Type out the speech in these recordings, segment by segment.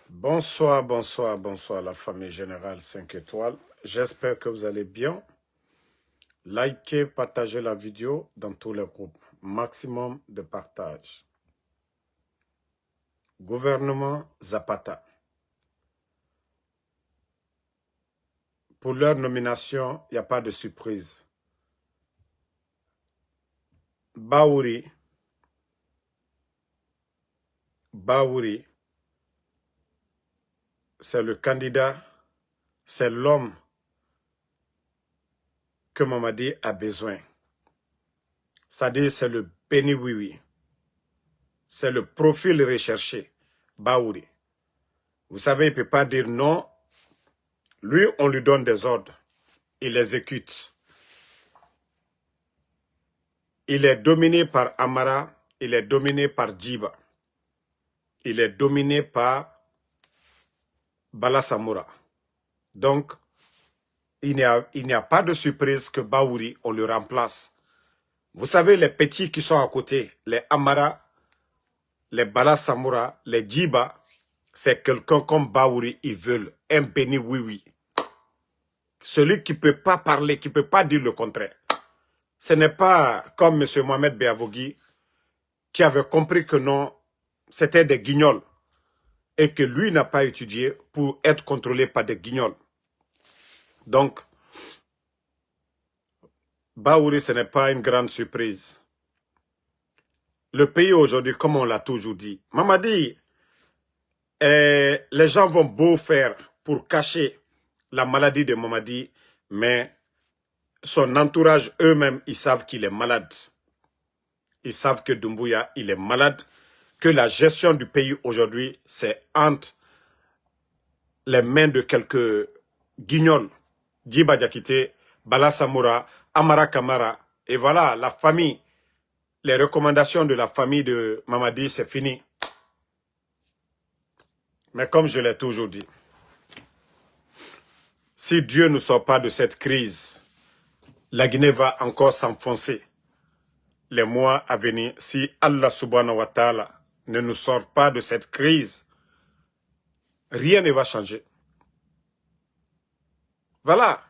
Bonsoir, bonsoir, bonsoir la famille générale 5 étoiles. J'espère que vous allez bien. Likez, partagez la vidéo dans tous les groupes. Maximum de partage. Gouvernement Zapata. Pour leur nomination, il n'y a pas de surprise. Baouri, c'est le candidat, c'est l'homme que Mamadi a besoin. C'est-à-dire, c'est le béni oui. C'est le profil recherché, Baouri. Vous savez, il ne peut pas dire non. Lui, on lui donne des ordres. Il exécute. Il est dominé par Amara, il est dominé par Djiba. Il est dominé par Bala Samoura. Donc, il n'y a pas de surprise que Baouri, on le remplace. Vous savez, les petits qui sont à côté, les Amara, les Bala Samoura, les Djiba, c'est quelqu'un comme Baouri, ils veulent un béni oui. Celui qui ne peut pas parler, qui ne peut pas dire le contraire. Ce n'est pas comme M. Mohamed Beavogui qui avait compris que non, c'était des guignols et que lui n'a pas étudié pour être contrôlé par des guignols. Donc, Baouri, ce n'est pas une grande surprise. Le pays aujourd'hui, comme on l'a toujours dit, Mamadi, les gens vont beau faire pour cacher la maladie de Mamadi, mais son entourage eux-mêmes, ils savent qu'il est malade. Ils savent que Doumbouya, il est malade, que la gestion du pays aujourd'hui, c'est entre les mains de quelques guignols. Djiba Diakité, Bala Samoura, Amara Kamara. Et voilà, la famille, les recommandations de la famille de Mamadi, c'est fini. Mais comme je l'ai toujours dit, si Dieu ne sort pas de cette crise, la Guinée va encore s'enfoncer. Les mois à venir, si Allah subhanahu wa ta'ala ne nous sort pas de cette crise, rien ne va changer. Voilà,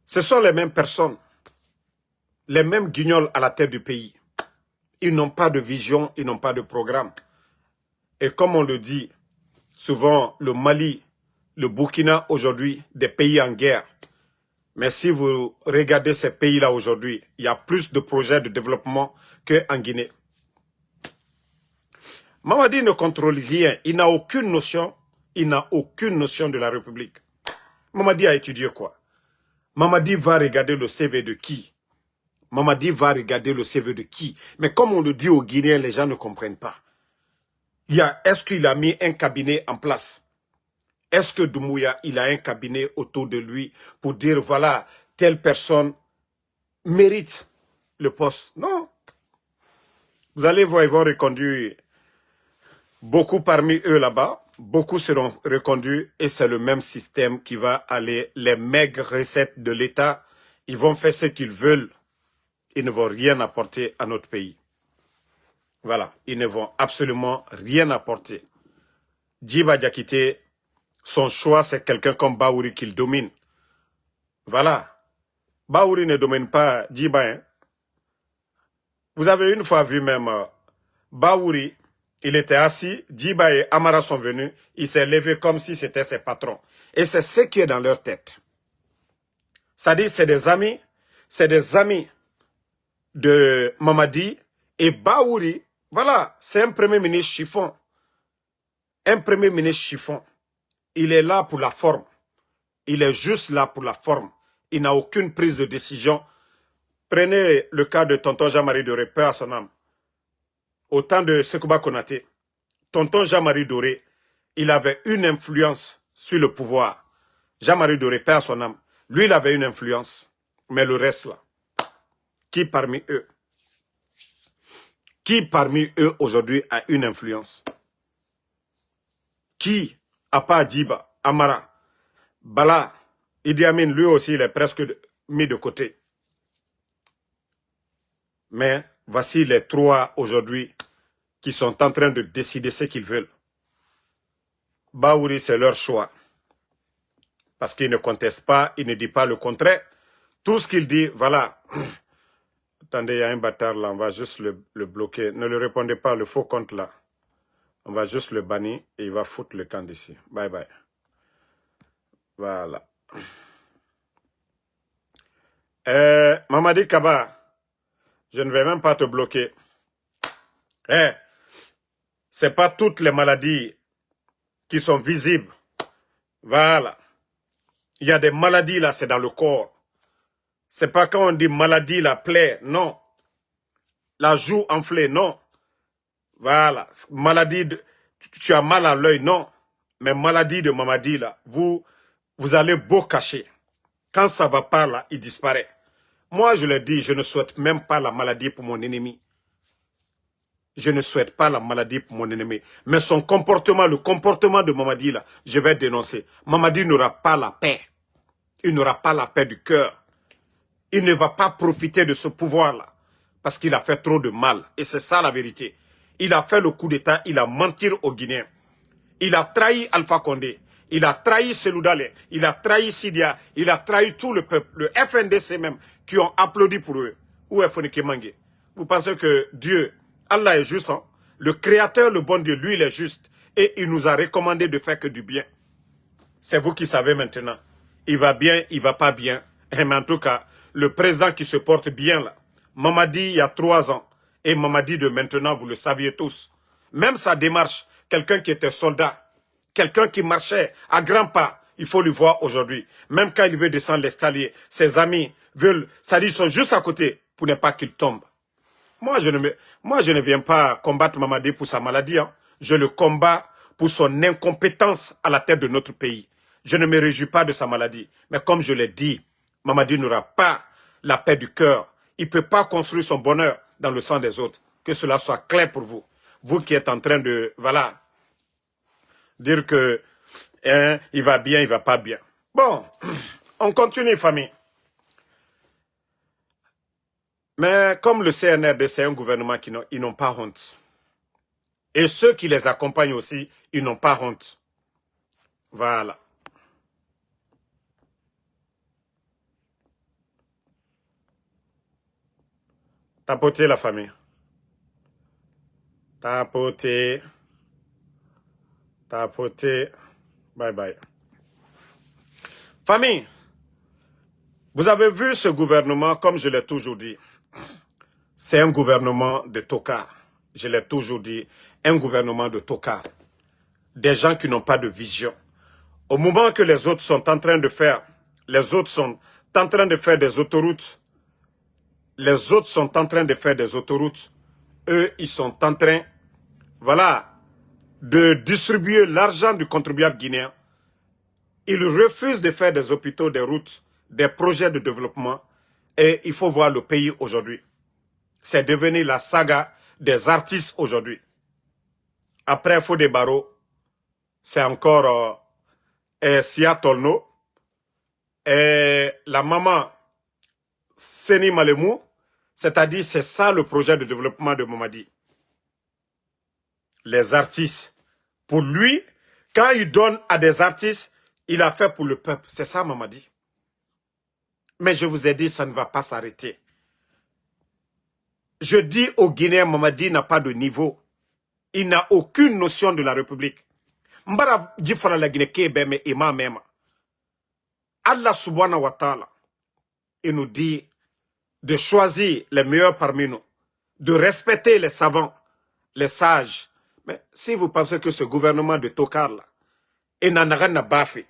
ce sont les mêmes personnes, les mêmes guignols à la tête du pays. Ils n'ont pas de vision, ils n'ont pas de programme. Et comme on le dit, souvent le Mali, le Burkina aujourd'hui, des pays en guerre. Mais si vous regardez ces pays-là aujourd'hui, il y a plus de projets de développement qu'en Guinée. Mamadi ne contrôle rien, il n'a aucune notion, de la République. Mamadi a étudié quoi? Mamadi va regarder le CV de qui? Mamadi va regarder le CV de qui? Mais comme on le dit aux Guinéens, les gens ne comprennent pas. Est-ce qu'il a mis un cabinet en place? Est-ce que Doumbouya, il a un cabinet autour de lui pour dire, voilà, telle personne mérite le poste? Non. Vous allez voir, ils vont reconduire beaucoup parmi eux là-bas. Beaucoup seront reconduits et c'est le même système qui va aller. Les maigres recettes de l'État, ils vont faire ce qu'ils veulent. Ils ne vont rien apporter à notre pays. Voilà, ils ne vont absolument rien apporter. Djiba Diakité, son choix, c'est quelqu'un comme Baouri qu'il domine. Voilà. Baouri ne domine pas Djiba. Hein. Vous avez une fois vu même Baouri, il était assis, Djiba et Amara sont venus, il s'est levé comme si c'était ses patrons. Et c'est ce qui est dans leur tête. C'est-à-dire, c'est des amis de Mamadi et Baouri. Voilà, c'est un premier ministre chiffon. Un premier ministre chiffon. Il est là pour la forme. Il est juste là pour la forme. Il n'a aucune prise de décision. Prenez le cas de tonton Jean-Marie Doré, paix à son âme. Au temps de Sekouba Konaté, tonton Jean-Marie Doré, il avait une influence sur le pouvoir. Jean-Marie Doré, paix à son âme. Lui, il avait une influence. Mais le reste là, qui parmi eux aujourd'hui a une influence? Qui, à part Djiba, Amara, Bala, Idi Amin, lui aussi, il est presque mis de côté. Mais voici les trois aujourd'hui qui sont en train de décider ce qu'ils veulent. Baouri, c'est leur choix. Parce qu'ils ne contestent pas, ils ne disent pas le contraire. Tout ce qu'il dit, voilà. Attendez, il y a un bâtard là, on va juste le bloquer. Ne le répondez pas, le faux compte là. On va juste le bannir et il va foutre le camp d'ici. Bye bye. Voilà. Mamadi Kaba, je ne vais même pas te bloquer. C'est pas toutes les maladies qui sont visibles. Voilà. Il y a des maladies là, c'est dans le corps. C'est pas quand on dit maladie, la plaie, non. La joue enflée, non. Voilà. Maladie, tu as mal à l'œil, non. Mais maladie de Mamadi là, vous allez beau cacher. Quand ça va pas là, il disparaît. Moi, je le dis, je ne souhaite même pas la maladie pour mon ennemi. Je ne souhaite pas la maladie pour mon ennemi. Mais son comportement, le comportement de Mamadi là, je vais dénoncer. Mamadi n'aura pas la paix. Il n'aura pas la paix du cœur. Il ne va pas profiter de ce pouvoir-là. Parce qu'il a fait trop de mal. Et c'est ça la vérité. Il a fait le coup d'État, il a menti aux Guinéens. Il a trahi Alpha Condé. Il a trahi Seloudale. Il a trahi Sidia. Il a trahi tout le peuple. Le FNDC même, qui ont applaudi pour eux. Où est Fonike Mange? Vous pensez que Dieu, Allah est juste, hein? Le Créateur, le bon Dieu, lui, il est juste. Et il nous a recommandé de faire que du bien. C'est vous qui savez maintenant. Il va bien, il va pas bien. Mais en tout cas, le président qui se porte bien là, Mamadi il y a 3 ans, et Mamadi de maintenant, vous le saviez tous. Même sa démarche, quelqu'un qui était soldat, quelqu'un qui marchait à grands pas, il faut le voir aujourd'hui. Même quand il veut descendre l'escalier, ses amis veulent, ça dit, ils sont juste à côté pour ne pas qu'il tombe. Moi, je ne viens pas combattre Mamadi pour sa maladie. Hein. Je le combats pour son incompétence à la tête de notre pays. Je ne me réjouis pas de sa maladie. Mais comme je l'ai dit, Mamadi n'aura pas la paix du cœur. Il ne peut pas construire son bonheur dans le sang des autres. Que cela soit clair pour vous. Vous qui êtes en train de, voilà, dire que il va bien, il va pas bien. Bon, on continue, famille. Mais comme le CNRD, c'est un gouvernement qui n'ont pas honte. Et ceux qui les accompagnent aussi, ils n'ont pas honte. Voilà. Tapoter la famille. Tapoter. Tapoter. Bye bye. Famille, vous avez vu ce gouvernement, comme je l'ai toujours dit. C'est un gouvernement de tocards. Je l'ai toujours dit, un gouvernement de tocards. Des gens qui n'ont pas de vision. Au moment que les autres sont en train de faire, les autres sont en train de faire des autoroutes. Les autres sont en train de faire des autoroutes. Eux, ils sont en train, voilà, de distribuer l'argent du contribuable guinéen. Ils refusent de faire des hôpitaux, des routes, des projets de développement. Et il faut voir le pays aujourd'hui. C'est devenu la saga des artistes aujourd'hui. Après Fodé Barreau, c'est encore Sia Tolno et la maman Seni Malemou, c'est-à-dire c'est ça le projet de développement de Mamadi. Les artistes. Pour lui, quand il donne à des artistes, il a fait pour le peuple. C'est ça Mamadi. Mais je vous ai dit, ça ne va pas s'arrêter. Je dis aux Guinéens, Mamadi n'a pas de niveau. Il n'a aucune notion de la République. Mbara jifara la Guinée kebe me ima mema. Allah subhanahu wa ta'ala, il nous dit de choisir les meilleurs parmi nous, de respecter les savants, les sages. Mais si vous pensez que ce gouvernement de Tokar là, il n'en a rien à baffer,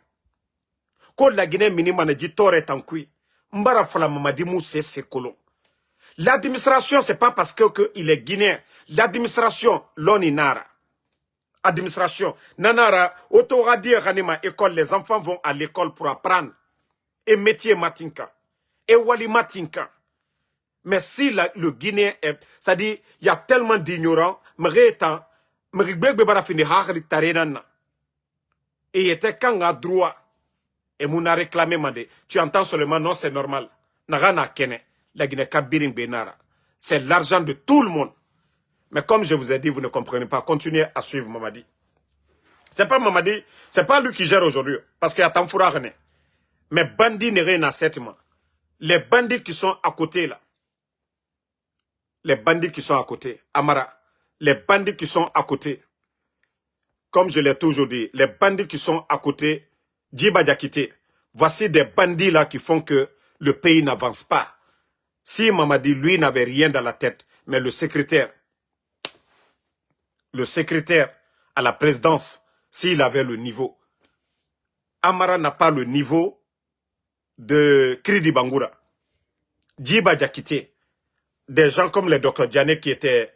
quand la Guinée minimum a dit tort est en cuit, Mbara fala Mamadi Moussé c'est colon. L'administration, c'est pas parce qu'il est guinéen. L'administration, l'oninara. Administration. Nanara, autoradi ranima école, les enfants vont à l'école pour apprendre. Et métier matinka. Et wali matinka. Mais si le Guinéen est, c'est-à-dire, il y a tellement d'ignorants, et il était quand à droit, et mon a réclamé, tu entends seulement, non, c'est normal. Nagana kene. La Guinée Kabirin Benara. C'est l'argent de tout le monde. Mais comme je vous ai dit, vous ne comprenez pas. Continuez à suivre Mamadi. C'est pas Mamadi, c'est pas lui qui gère aujourd'hui. Parce qu'il y a Tamfoura René. Mais bandits n'est rien à 7 mois. Les bandits qui sont à côté là. Les bandits qui sont à côté. Amara. Les bandits qui sont à côté. Comme je l'ai toujours dit, les bandits qui sont à côté, Djiba Diakité. Voici des bandits là qui font que le pays n'avance pas. Si Mamadi, lui, n'avait rien dans la tête, mais le secrétaire à la présidence, s'il avait le niveau, Amara n'a pas le niveau de Kridi Bangoura. Djiba Diakité, des gens comme le docteur Diané qui était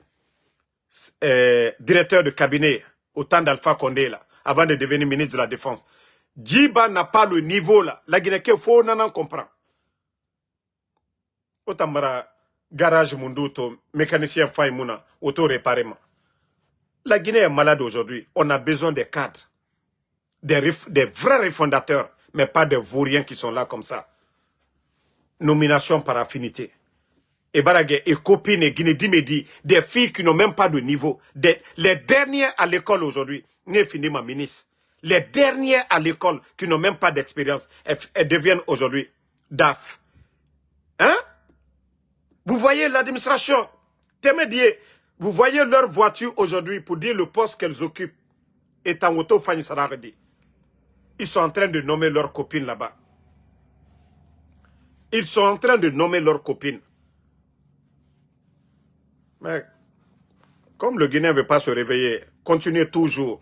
directeur de cabinet au temps d'Alpha Condé, là, avant de devenir ministre de la Défense. Djiba n'a pas le niveau là. La Guinée qu'il faut, on en comprend. Otambara, garage Munduto, mécanicien Faimouna, auto-réparément. La Guinée est malade aujourd'hui. On a besoin des cadres, des vrais refondateurs, mais pas des vauriens qui sont là comme ça. Nomination par affinité. Et Baragé, et copines, et Guinée-Dimedi, des filles qui n'ont même pas de niveau. Les dernières à l'école aujourd'hui, n'est fini ma ministre. Les dernières à l'école qui n'ont même pas d'expérience, elles deviennent aujourd'hui DAF. Hein? Vous voyez l'administration, Témédié, vous voyez leur voiture aujourd'hui pour dire le poste qu'elles occupent. Et Tangoto Fanny Sararedi. Ils sont en train de nommer leurs copines là-bas. Ils sont en train de nommer leurs copines. Mais comme le Guinéen ne veut pas se réveiller, continuez toujours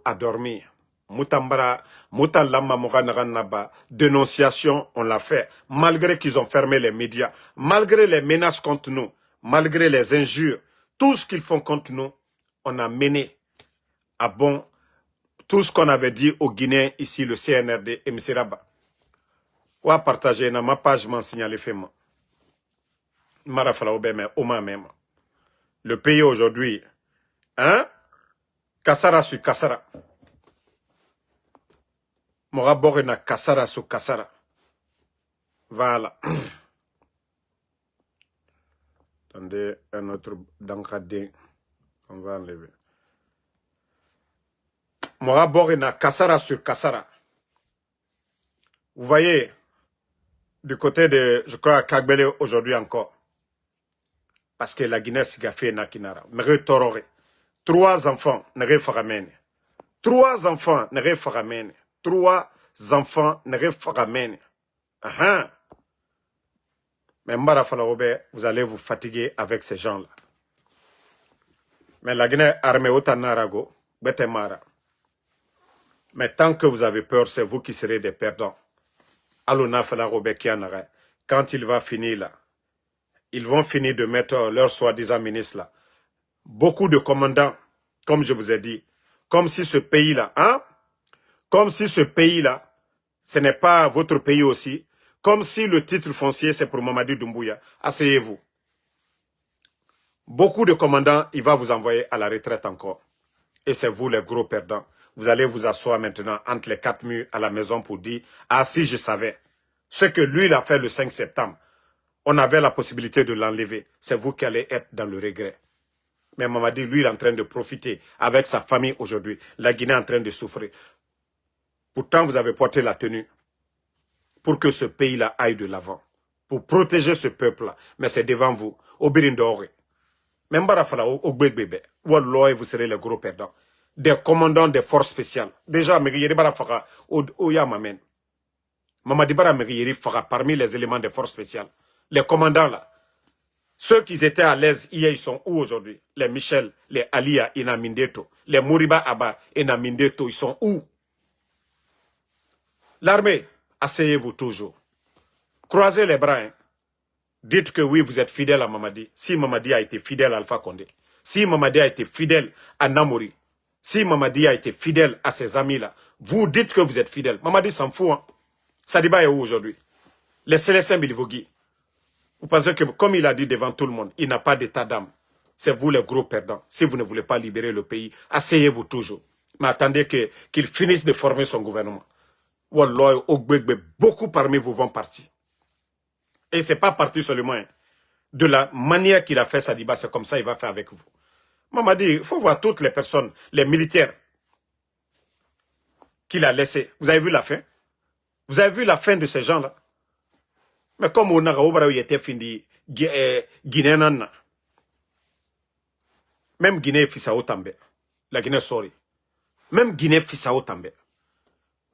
à dormir. Moutambara, Moutalama Moranaba, dénonciation, on l'a fait. Malgré qu'ils ont fermé les médias, malgré les menaces contre nous, malgré les injures, tout ce qu'ils font contre nous, on a mené à bon tout ce qu'on avait dit aux Guinéens ici, le CNRD et M. Raba. Ou à partager dans ma page, m'en signaler fait moi. Marafala Obeme, Oma même. Le pays aujourd'hui, hein? Kassara sur Kassara. Mora Borena Kassara sur Kassara. Voilà. Attendez, un autre Dankadé qu'on va enlever. Mora Borena Kassara sur Kassara. Vous voyez, du côté de, je crois, Kagbele aujourd'hui encore. Parce que la Guinée s'est gaffée Nakinara. Mere Torore. 3 enfants, Nere Faramene. 3 enfants, Nere Faramene. 3 enfants, Nere Faramene. Mais Mbara Falaobe, vous allez vous fatiguer avec ces gens-là. Mais la Guinée armée Otanarago, Betemara. Mais tant que vous avez peur, c'est vous qui serez des perdants. Alona Falaobe Kianara. Quand il va finir là, ils vont finir de mettre leur soi-disant ministre là. Beaucoup de commandants, comme je vous ai dit, comme si ce pays-là, hein? Comme si ce pays-là, ce n'est pas votre pays aussi, comme si le titre foncier c'est pour Mamadi Doumbouya. Asseyez-vous. Beaucoup de commandants, il va vous envoyer à la retraite encore. Et c'est vous les gros perdants. Vous allez vous asseoir maintenant entre les 4 murs à la maison pour dire, ah si je savais, ce que lui il a fait le 5 septembre, on avait la possibilité de l'enlever. C'est vous qui allez être dans le regret. Mais Mamadi, lui, il est en train de profiter avec sa famille aujourd'hui. La Guinée est en train de souffrir. Pourtant, vous avez porté la tenue pour que ce pays-là aille de l'avant. Pour protéger ce peuple-là. Mais c'est devant vous. Au Birindore. Même Barafala, au Bébé. Wallah, vous serez les gros perdants. Des commandants des forces spéciales. Déjà, Megiri Barafara, au Yamamen. Mamadi Bara Megiri Fara, parmi les éléments des forces spéciales. Les commandants là. Ceux qui étaient à l'aise hier, ils sont où aujourd'hui? Les Michel, les Alia, Inamindeto, les Mouriba Abba, Inamindeto, ils sont où? L'armée, asseyez-vous toujours. Croisez les bras. Hein. Dites que oui, vous êtes fidèle à Mamadi. Si Mamadi a été fidèle à Alpha Condé, si Mamadi a été fidèle à Namori, si Mamadi a été fidèle à ses amis-là, vous dites que vous êtes fidèle. Mamadi s'en fout. Hein. Sadiba est où aujourd'hui? Les Célestins Bilivogui. Vous pensez que, comme il a dit devant tout le monde, il n'a pas d'état d'âme. C'est vous les gros perdants. Si vous ne voulez pas libérer le pays, asseyez-vous toujours. Mais attendez qu'il finisse de former son gouvernement. Wallah, beaucoup parmi vous vont partir. Et ce n'est pas parti seulement. Hein. De la manière qu'il a fait Sadiba, c'est comme ça qu'il va faire avec vous. Mamadi, il faut voir toutes les personnes, les militaires qu'il a laissés. Vous avez vu la fin? Vous avez vu la fin de ces gens-là? Mais comme on a était fini, Guinée, même Guinée Fissao També, la Guinée sorry, même Guinée Fissao També.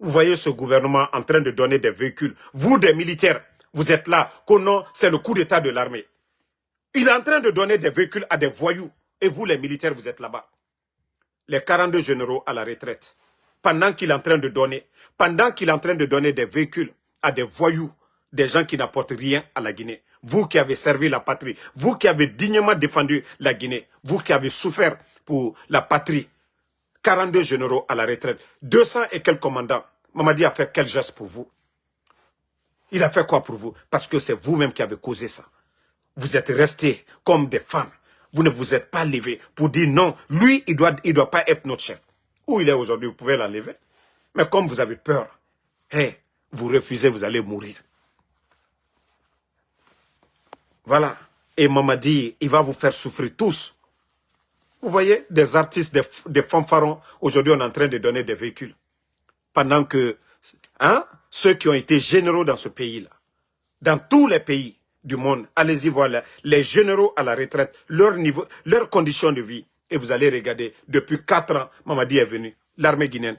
Vous voyez ce gouvernement en train de donner des véhicules. Vous, des militaires, vous êtes là, c'est le coup d'état de l'armée. Il est en train de donner des véhicules à des voyous. Et vous, les militaires, vous êtes là-bas. Les 42 généraux à la retraite. Pendant qu'il est en train de donner, des véhicules à des voyous, des gens qui n'apportent rien à la Guinée. Vous qui avez servi la patrie, vous qui avez dignement défendu la Guinée, vous qui avez souffert pour la patrie, 42 généraux à la retraite, 200 et quelques commandants. Mamadi a fait quel geste pour vous? Il a fait quoi pour vous? Parce que c'est vous-même qui avez causé ça. Vous êtes restés comme des femmes. Vous ne vous êtes pas levés pour dire non, lui, il doit pas être notre chef. Où il est aujourd'hui, vous pouvez l'enlever. Mais comme vous avez peur, vous refusez, vous allez mourir. Voilà. Et Mamadi, il va vous faire souffrir tous. Vous voyez, des artistes, des fanfarons, aujourd'hui on est en train de donner des véhicules. Pendant que ceux qui ont été généraux dans ce pays-là, dans tous les pays du monde, allez-y voir les généraux à la retraite, leur niveau, leurs conditions de vie. Et vous allez regarder, depuis 4 ans, Mamadi est venu, l'armée guinéenne.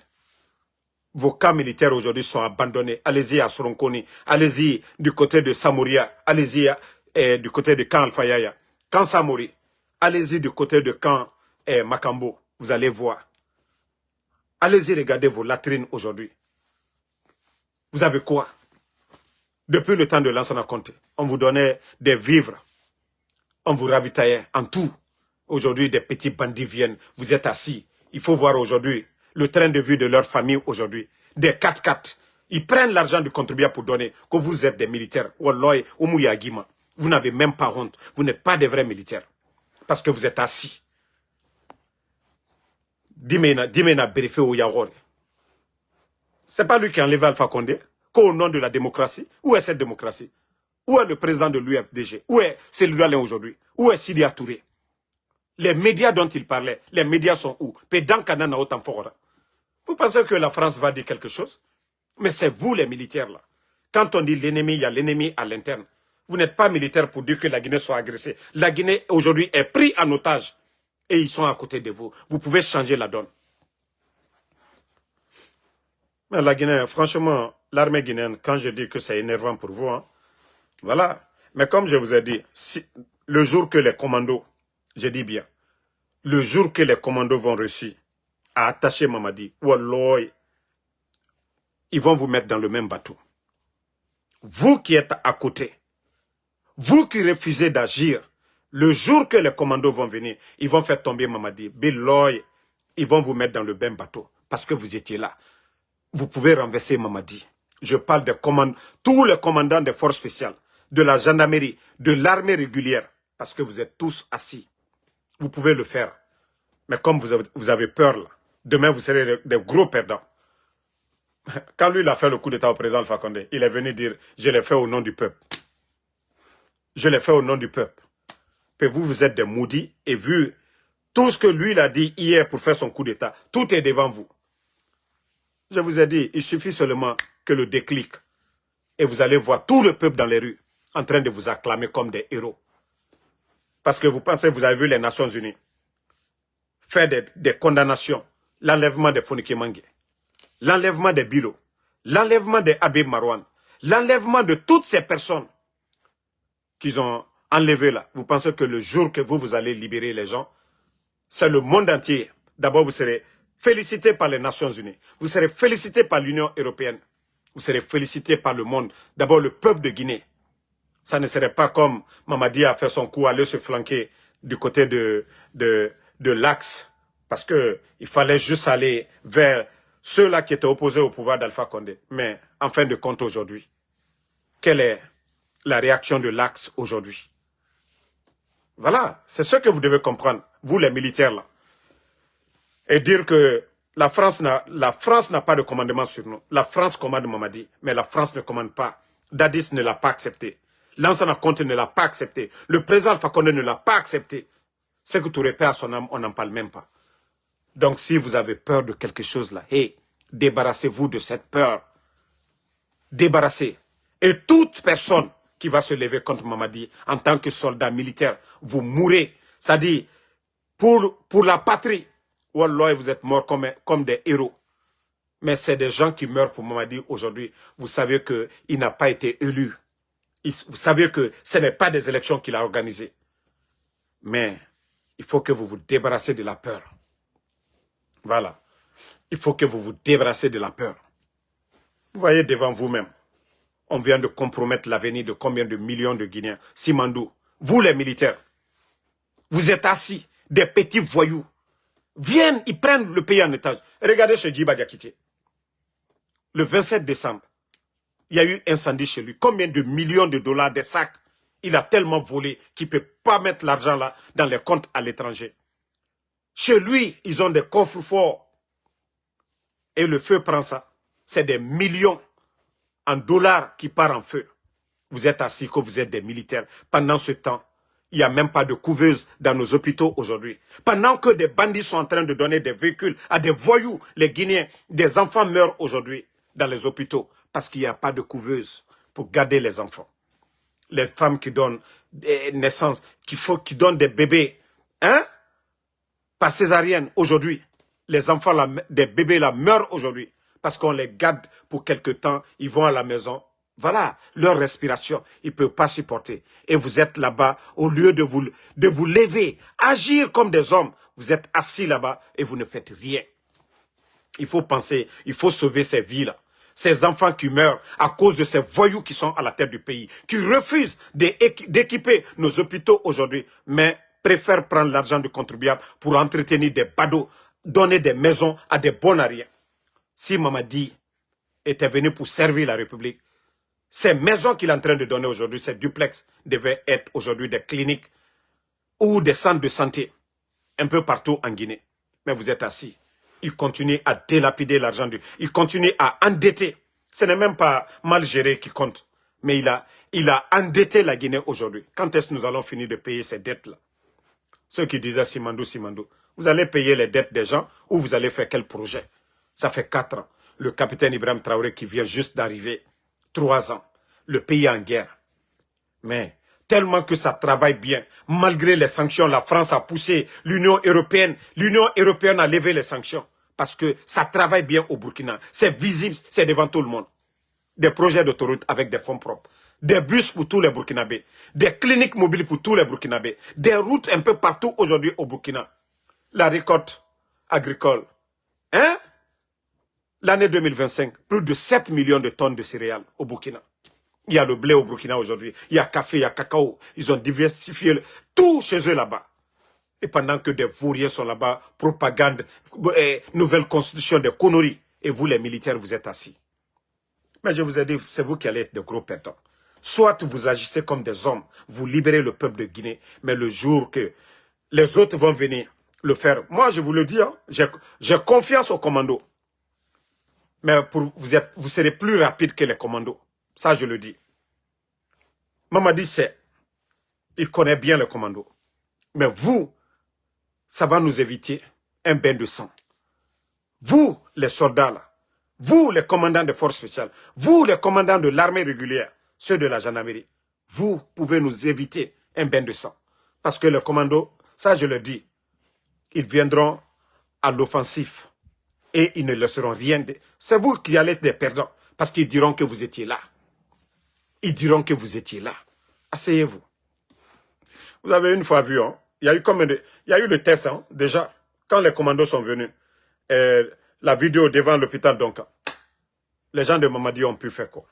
Vos camps militaires aujourd'hui sont abandonnés. Allez-y à Soronkoni, allez-y du côté de Samouria, allez-y du côté de camp Alfayaya, camp Samori, allez-y du côté de camp Makambo, vous allez voir. Allez-y regarder vos latrines aujourd'hui. Vous avez quoi? Depuis le temps de Lansana Conté, on vous donnait des vivres, on vous ravitaillait en tout. Aujourd'hui, des petits bandits viennent, vous êtes assis. Il faut voir aujourd'hui le train de vie de leur famille aujourd'hui. Des 4x4, ils prennent l'argent du contribuable pour donner, que vous êtes des militaires. Walloy, Oumouya Guima. Vous n'avez même pas honte, vous n'êtes pas des vrais militaires. Parce que vous êtes assis. Dimena Berifé ou Yahore. C'est pas lui qui a enlevé Alpha Condé, qu'au nom de la démocratie. Où est cette démocratie? Où est le président de l'UFDG? Où est Célou Dalein aujourd'hui? Où est Sidi Touré? Les médias dont il parlait, les médias sont où? Vous pensez que la France va dire quelque chose? Mais c'est vous les militaires là. Quand on dit l'ennemi, il y a l'ennemi à l'interne. Vous n'êtes pas militaire pour dire que la Guinée soit agressée. La Guinée aujourd'hui est prise en otage. Et ils sont à côté de vous. Vous pouvez changer la donne. Mais la Guinée, franchement, l'armée guinéenne, quand je dis que c'est énervant pour vous, voilà. Mais comme je vous ai dit, le jour que les commandos, je dis bien, le jour que les commandos vont réussir à attacher Mamadi, Walloy, ils vont vous mettre dans le même bateau. Vous qui êtes à côté, vous qui refusez d'agir, le jour que les commandos vont venir, ils vont faire tomber Mamadi, Billoy, ils vont vous mettre dans le même bateau parce que vous étiez là. Vous pouvez renverser Mamadi. Je parle de tous les commandants des forces spéciales, de la gendarmerie, de l'armée régulière, parce que vous êtes tous assis. Vous pouvez le faire. Mais comme vous avez peur, là, demain vous serez des gros perdants. Quand lui il a fait le coup d'état au président Alpha Condé, il est venu dire « Je l'ai fait au nom du peuple ». Je l'ai fait au nom du peuple. Et vous, vous êtes des maudits, et vu tout ce que lui il a dit hier pour faire son coup d'état, tout est devant vous. Je vous ai dit, il suffit seulement que le déclic, et vous allez voir tout le peuple dans les rues en train de vous acclamer comme des héros. Parce que vous pensez, vous avez vu les Nations Unies faire des condamnations, l'enlèvement des Fonike Mangue, l'enlèvement des Bilo, l'enlèvement des Habib Marouane, l'enlèvement de toutes ces personnes qu'ils ont enlevées là. Vous pensez que le jour que vous allez libérer les gens, c'est le monde entier. D'abord, vous serez félicité par les Nations Unies. Vous serez félicité par l'Union européenne. Vous serez félicité par le monde. D'abord, le peuple de Guinée. Ça ne serait pas comme Mamadi a fait son coup, aller se flanquer du côté de l'Axe. Parce qu'il fallait juste aller vers ceux-là qui étaient opposés au pouvoir d'Alpha Condé. Mais en fin de compte aujourd'hui, quelle est la réaction de l'Axe aujourd'hui? Voilà, c'est ce que vous devez comprendre, vous les militaires là. Et dire que la France n'a pas de commandement sur nous. La France commande Mamadi, mais la France ne commande pas. Dadis ne l'a pas accepté. Lansana Conté ne l'a pas accepté. Le président Alpha Condé ne l'a pas accepté. Ce que tu aurais peur à son âme, on n'en parle même pas. Donc si vous avez peur de quelque chose là, hey, débarrassez-vous de cette peur. Débarrassez. Et toute personne qui va se lever contre Mamadi en tant que soldat militaire, vous mourrez. C'est-à-dire, pour la patrie, Wallah, vous êtes morts comme des héros. Mais c'est des gens qui meurent pour Mamadi aujourd'hui. Vous savez qu'il n'a pas été élu. Vous savez que ce n'est pas des élections qu'il a organisées. Mais il faut que vous vous débarrassez de la peur. Voilà. Il faut que vous vous débarrassez de la peur. Vous voyez devant vous-même. On vient de compromettre l'avenir de combien de millions de Guinéens. Simandou, vous les militaires, vous êtes assis, des petits voyous. Viennent, ils prennent le pays en otage. Regardez chez Djiba Diakité. Le 27 décembre, il y a eu incendie chez lui. Combien de millions de dollars, des sacs. Il a tellement volé qu'il ne peut pas mettre l'argent là dans les comptes à l'étranger. Chez lui, ils ont des coffres forts. Et le feu prend ça. C'est des millions en dollars qui partent en feu. Vous êtes assis que vous êtes des militaires. Pendant ce temps, il n'y a même pas de couveuse dans nos hôpitaux aujourd'hui. Pendant que des bandits sont en train de donner des véhicules à des voyous, les Guinéens, des enfants meurent aujourd'hui dans les hôpitaux parce qu'il n'y a pas de couveuse pour garder les enfants. Les femmes qui donnent des naissances, qui donnent des bébés, hein, par césarienne aujourd'hui. Les enfants, là, des bébés là meurent aujourd'hui parce qu'on les garde pour quelque temps, ils vont à la maison. Voilà, leur respiration, ils ne peuvent pas supporter. Et vous êtes là-bas, au lieu de vous lever, agir comme des hommes, vous êtes assis là-bas et vous ne faites rien. Il faut penser, il faut sauver ces vies-là. Ces enfants qui meurent à cause de ces voyous qui sont à la tête du pays, qui refusent d'équiper nos hôpitaux aujourd'hui, mais préfèrent prendre l'argent du contribuable pour entretenir des badauds, donner des maisons à des bonariens. Si Mamadi était venu pour servir la République, ces maisons qu'il est en train de donner aujourd'hui, ces duplex, devaient être aujourd'hui des cliniques ou des centres de santé un peu partout en Guinée. Mais vous êtes assis. Il continue à délapider l'argent. Il continue à endetter. Ce n'est même pas mal géré qui compte. Mais il a endetté la Guinée aujourd'hui. Quand est-ce que nous allons finir de payer ces dettes-là? Ceux qui disaient Simandou, Simandou, vous allez payer les dettes des gens ou vous allez faire quel projet? Ça fait 4 ans. Le capitaine Ibrahim Traoré qui vient juste d'arriver. 3 ans. Le pays est en guerre. Mais tellement que ça travaille bien. Malgré les sanctions, la France a poussé l'Union européenne. L'Union européenne a levé les sanctions. Parce que ça travaille bien au Burkina. C'est visible, c'est devant tout le monde. Des projets d'autoroute avec des fonds propres. Des bus pour tous les Burkinabés. Des cliniques mobiles pour tous les Burkinabés. Des routes un peu partout aujourd'hui au Burkina. La récolte agricole. Hein? L'année 2025, plus de 7 millions de tonnes de céréales au Burkina. Il y a le blé au Burkina aujourd'hui. Il y a café, il y a cacao. Ils ont diversifié tout chez eux là-bas. Et pendant que des vauriens sont là-bas, propagande, nouvelle constitution, des conneries. Et vous, les militaires, vous êtes assis. Mais je vous ai dit, c'est vous qui allez être des gros perdants. Soit vous agissez comme des hommes, vous libérez le peuple de Guinée, mais le jour que les autres vont venir le faire, moi je vous le dis, hein, j'ai confiance aux commandos. Mais vous serez plus rapide que les commandos. Ça, je le dis. Mamadi sait. Il connaît bien les commandos. Mais vous, ça va nous éviter un bain de sang. Vous, les soldats là, vous, les commandants des forces spéciales, vous, les commandants de l'armée régulière, ceux de la gendarmerie, vous pouvez nous éviter un bain de sang. Parce que les commandos, ça je le dis, ils viendront à l'offensif et ils ne laisseront rien. C'est vous qui allez être des perdants parce qu'ils diront que vous étiez là. Ils diront que vous étiez là. Asseyez-vous. Vous avez une fois vu, hein, il y a eu le test, hein, déjà, quand les commandos sont venus. La vidéo devant l'hôpital, donc, les gens de Mamadi ont pu faire quoi?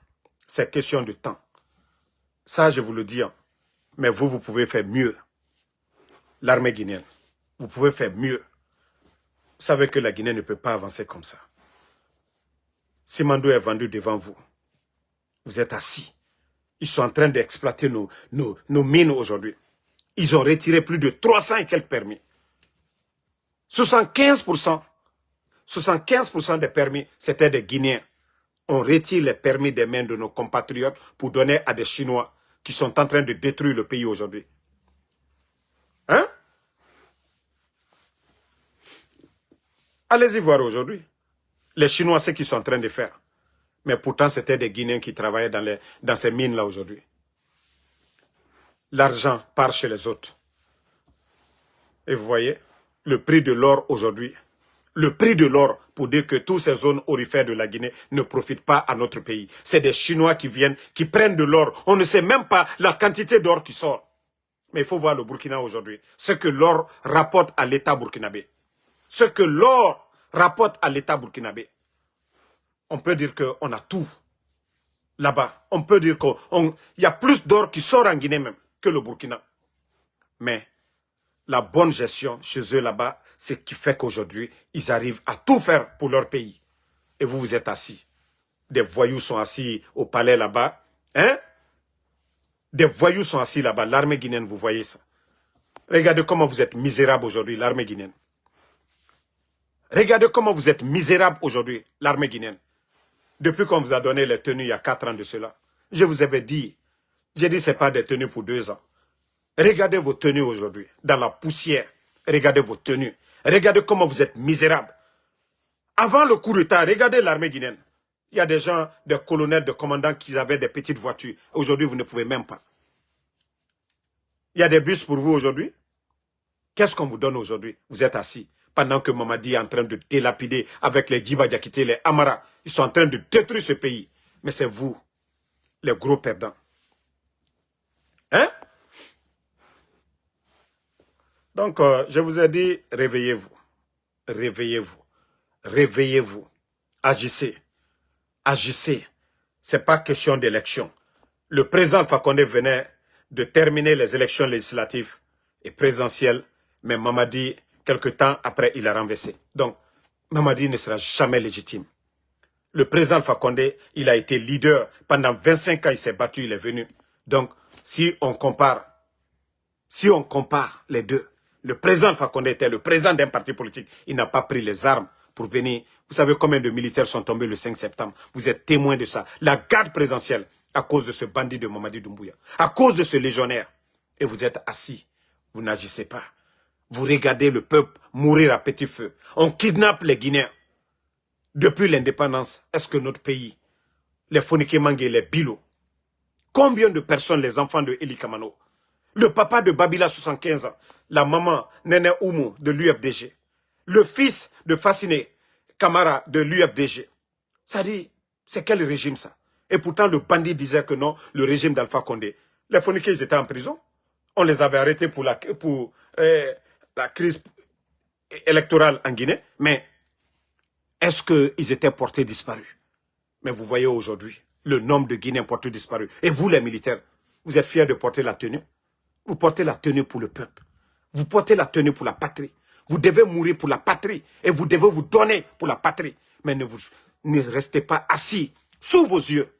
C'est question de temps. Ça, je vous le dis, hein, mais vous pouvez faire mieux. L'armée guinéenne, vous pouvez faire mieux. Vous savez que la Guinée ne peut pas avancer comme ça. Simandou est vendu devant vous. Vous êtes assis. Ils sont en train d'exploiter nos mines aujourd'hui. Ils ont retiré plus de 300 et quelques permis. 75% des permis, c'était des Guinéens. On retire les permis des mains de nos compatriotes pour donner à des Chinois qui sont en train de détruire le pays aujourd'hui. Hein? Allez-y voir aujourd'hui. Les Chinois, ce qu'ils sont en train de faire. Mais pourtant, c'était des Guinéens qui travaillaient dans ces mines-là aujourd'hui. L'argent part chez les autres. Et vous voyez, le prix de l'or aujourd'hui, le prix de l'or pour dire que toutes ces zones aurifères de la Guinée ne profitent pas à notre pays. C'est des Chinois qui viennent, qui prennent de l'or. On ne sait même pas la quantité d'or qui sort. Mais il faut voir le Burkina aujourd'hui. Ce que l'or rapporte à l'État burkinabé. Ce que l'or rapporte à l'État burkinabé. On peut dire qu'on a tout là-bas. On peut dire qu'il y a plus d'or qui sort en Guinée même que le Burkina. Mais la bonne gestion chez eux là-bas, c'est ce qui fait qu'aujourd'hui, ils arrivent à tout faire pour leur pays. Et vous, vous êtes assis. Des voyous sont assis au palais là-bas. Hein? Des voyous sont assis là-bas. L'armée guinéenne, vous voyez ça. Regardez comment vous êtes misérable aujourd'hui, l'armée guinéenne. Regardez comment vous êtes misérable aujourd'hui, l'armée guinéenne. Depuis qu'on vous a donné les tenues il y a 4 ans de cela. Je vous avais dit, j'ai dit ce n'est pas des tenues pour 2 ans. Regardez vos tenues aujourd'hui, dans la poussière. Regardez vos tenues. Regardez comment vous êtes misérables. Avant le coup d'État, regardez l'armée guinéenne. Il y a des gens, des colonels, des commandants qui avaient des petites voitures. Aujourd'hui, vous ne pouvez même pas. Il y a des bus pour vous aujourd'hui. Qu'est-ce qu'on vous donne aujourd'hui? Vous êtes assis. Pendant que Mamadi est en train de délapider avec les Djiba Diakité, les Amara. Ils sont en train de détruire ce pays. Mais c'est vous, les gros perdants. Hein? Donc, je vous ai dit, réveillez-vous. Réveillez-vous. Réveillez-vous. Agissez. Agissez. Ce n'est pas question d'élection. Le président Alpha Condé venait de terminer les élections législatives et présidentielles, mais Mamadi, quelque temps après, il a renversé. Donc, Mamadi ne sera jamais légitime. Le président Alpha Condé, il a été leader. Pendant 25 ans, il s'est battu, il est venu. Donc, si on compare les deux, le président Alpha Condé était le président d'un parti politique. Il n'a pas pris les armes pour venir. Vous savez combien de militaires sont tombés le 5 septembre? Vous êtes témoin de ça. La garde présidentielle, à cause de ce bandit de Mamadi Doumbouya, à cause de ce légionnaire. Et vous êtes assis. Vous n'agissez pas. Vous regardez le peuple mourir à petit feu. On kidnappe les Guinéens. Depuis l'indépendance, est-ce que notre pays, les Fonike Mangue, les Bilo, combien de personnes, les enfants de Eli Kamano, le papa de Babila, 75 ans, la maman Nene Oumou de l'UFDG, le fils de Fasciné Camara de l'UFDG. Ça dit, c'est quel régime ça? Et pourtant, le bandit disait que non, le régime d'Alpha Condé. Les Fonike, ils étaient en prison. On les avait arrêtés pour la crise électorale en Guinée. Mais est-ce qu'ils étaient portés disparus? Mais vous voyez aujourd'hui le nombre de Guinéens portés disparus. Et vous, les militaires, vous êtes fiers de porter la tenue? Vous portez la tenue pour le peuple. Vous portez la tenue pour la patrie. Vous devez mourir pour la patrie. Et vous devez vous donner pour la patrie. Mais ne restez pas assis sous vos yeux.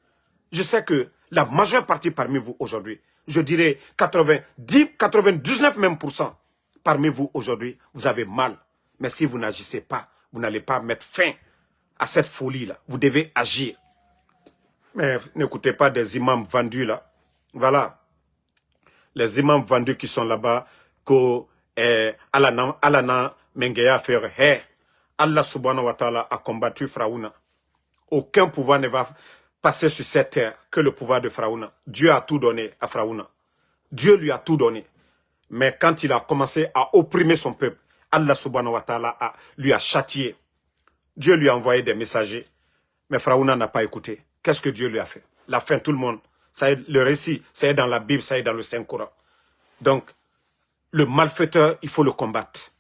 Je sais que la majeure partie parmi vous aujourd'hui, je dirais 90, 99 même % parmi vous aujourd'hui, vous avez mal. Mais si vous n'agissez pas, vous n'allez pas mettre fin à cette folie-là. Vous devez agir. Mais n'écoutez pas des imams vendus là. Voilà. Les imams vendus qui sont là-bas, que Alana Mengeya fait, Allah subhanahu wa ta'ala a combattu Pharaon. Aucun pouvoir ne va passer sur cette terre que le pouvoir de Pharaon. Dieu a tout donné à Pharaon. Dieu lui a tout donné. Mais quand il a commencé à opprimer son peuple, Allah subhanahu wa ta'ala lui a châtié. Dieu lui a envoyé des messagers. Mais Pharaon n'a pas écouté. Qu'est-ce que Dieu lui a fait? La fin, tout le monde. Ça est, le récit, ça est dans la Bible, ça est dans le Saint-Coran. Donc, le malfaiteur, il faut le combattre.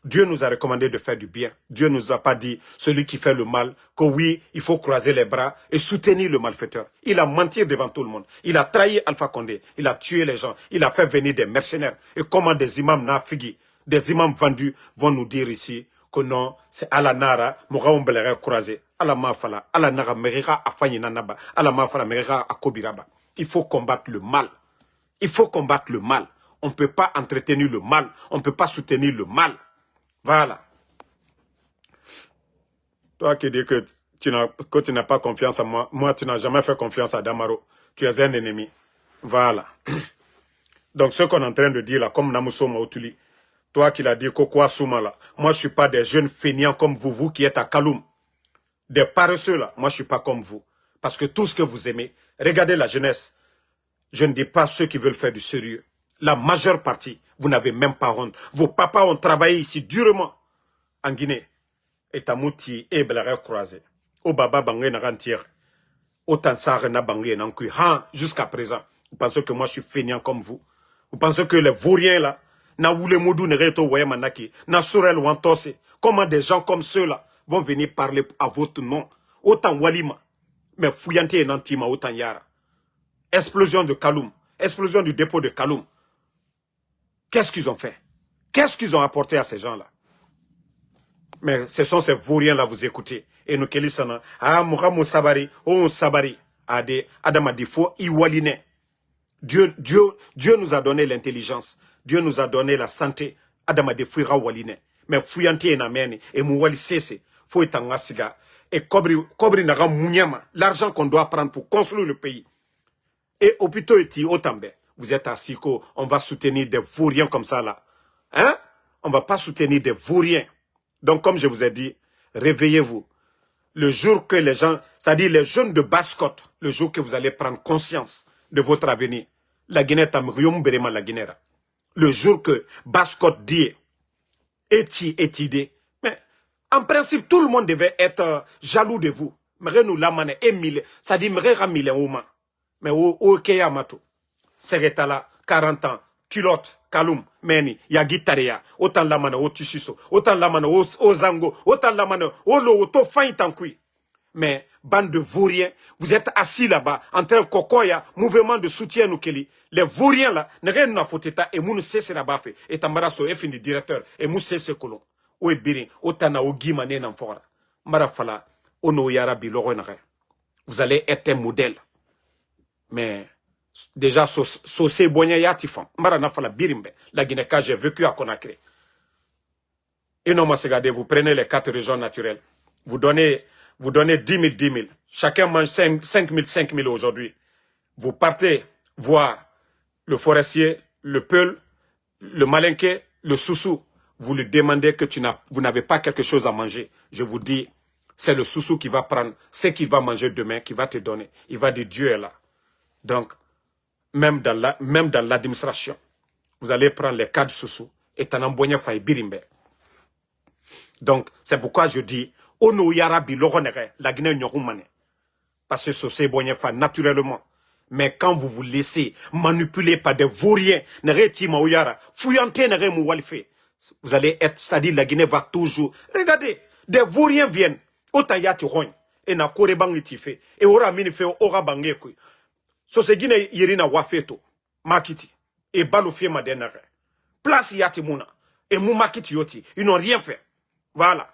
Dieu nous a recommandé de faire du bien. Dieu ne nous a pas dit, celui qui fait le mal, que oui, il faut croiser les bras et soutenir le malfaiteur. Il a menti devant tout le monde. Il a trahi Alpha Condé. Il a tué les gens. Il a fait venir des mercenaires. Et comment des imams nafigi, des imams vendus vont nous dire ici que non, c'est Allah Nara, Moura Ombelere croisé. Allah Mafala, Allah Nara Merira Afanyinanaba, Allah Mafala Merira Akobiraba. Il faut combattre le mal. Il faut combattre le mal. On ne peut pas entretenir le mal. On ne peut pas soutenir le mal. Voilà. Toi qui dis que tu n'as pas confiance en moi, moi tu n'as jamais fait confiance à Damaro. Tu es un ennemi. Voilà. Donc ce qu'on est en train de dire là, comme Namuso Mautuli, Toi qui l'as dit, Koko Souma là. Moi, je ne suis pas des jeunes feignants comme vous qui êtes à Kaloum. Des paresseux là. Moi, je ne suis pas comme vous. Parce que tout ce que vous aimez, regardez la jeunesse. Je ne dis pas ceux qui veulent faire du sérieux. La majeure partie, vous n'avez même pas honte. Vos papas ont travaillé ici durement en Guinée. Et Tamouti et Belare croisé. Au Baba Bangé n'a rentiré. Autant ça n'a Bangé n'a cru. Jusqu'à présent. Vous pensez que moi je suis feignant comme vous? Vous pensez que les vauriens là, na Woule Moudou ne reto Waye Manaki, na Sorel Wantose, comment des gens comme ceux-là vont venir parler à votre nom? Autant Walima, mais Fouillante et Nantima, autant Yara. Explosion de Kaloum, explosion du dépôt de Kaloum. Qu'est-ce qu'ils ont fait? Qu'est-ce qu'ils ont apporté à ces gens-là? Mais ce sont ces vauriens-là, vous écoutez. Et nous, Kélisana, Mohamed Sabari, Sabari, Adam Adifo, Iwaline. Dieu nous a donné l'intelligence. Dieu nous a donné la santé. Adam Adifo, Iwaline. Mais Fouillante et Namene, et Mouwali Sese, Fouetangasiga, et Kobri Nagam Mounyama, l'argent qu'on doit prendre pour construire le pays. Et hôpitaux et Otambe, vous êtes assis qu'on va soutenir des vauriens comme ça là. Hein? On ne va pas soutenir des vauriens. Donc comme je vous ai dit, réveillez-vous. Le jour que les gens, c'est-à-dire les jeunes de Basse-Côte, le jour que vous allez prendre conscience de votre avenir, la Guinée tamrium berema la Guinée. Le jour que Basse-Côte dit, idée. Mais en principe, tout le monde devait être jaloux de vous. Mais nous l'amane Emile, c'est-à-dire Mire Ouma. Mais au Keyamato, Seretala, 40 ans, Culotte, Kaloum, Meni, Yagi Tareya, autant lamana au Tishiso, autant lamana au Zango, autant lamana au Loto Faintankui. Mais, bande de vauriens, vous êtes assis là-bas, en train de kokoya, mouvement de soutien nous keli. Les vauriens là, ne rien n'a faute et mou ne cesse là-bas fait. Et Tambaraso, et fini directeur, et mou cesse colon. Ou birin, autant na ogimane n'amfora. Marafala, ono yarabi l'orenare. Vous allez être un modèle. Mais déjà, Sosé Bonya Yatifan, Maranafala Birimbe, la Guinée, j'ai vécu à Conakry. Et non, vous prenez les 4 régions naturelles. Vous donnez 10 000. Chacun mange 5 000 aujourd'hui. Vous partez voir le forestier, le peul, le malinqué, le soussou. Vous lui demandez que vous n'avez pas quelque chose à manger. Je vous dis, c'est le soussou qui va prendre ce qu'il va manger demain, qui va te donner. Il va dire Dieu est là. Donc, même dans l'administration, vous allez prendre les cas de Soussou et Tanambonya Faye Birimbe. Donc, c'est pourquoi je dis, Ono Yarabi Loronere, la Guinée Nyorumane. Parce que c'est Bonya Faye naturellement. Mais quand vous vous laissez manipuler par des vauriens, vous allez être, c'est-à-dire la Guinée va toujours. Regardez, des vauriens viennent, Otayati Rogne, et na Korebangi Tife, et Ora Minife, Ora Bangekui. So se Guinée Irina Wafeto, Makiti, et Balofie Madenare. Place Yati Mouna, et Mou Makiti Yoti, ils n'ont rien fait. Voilà.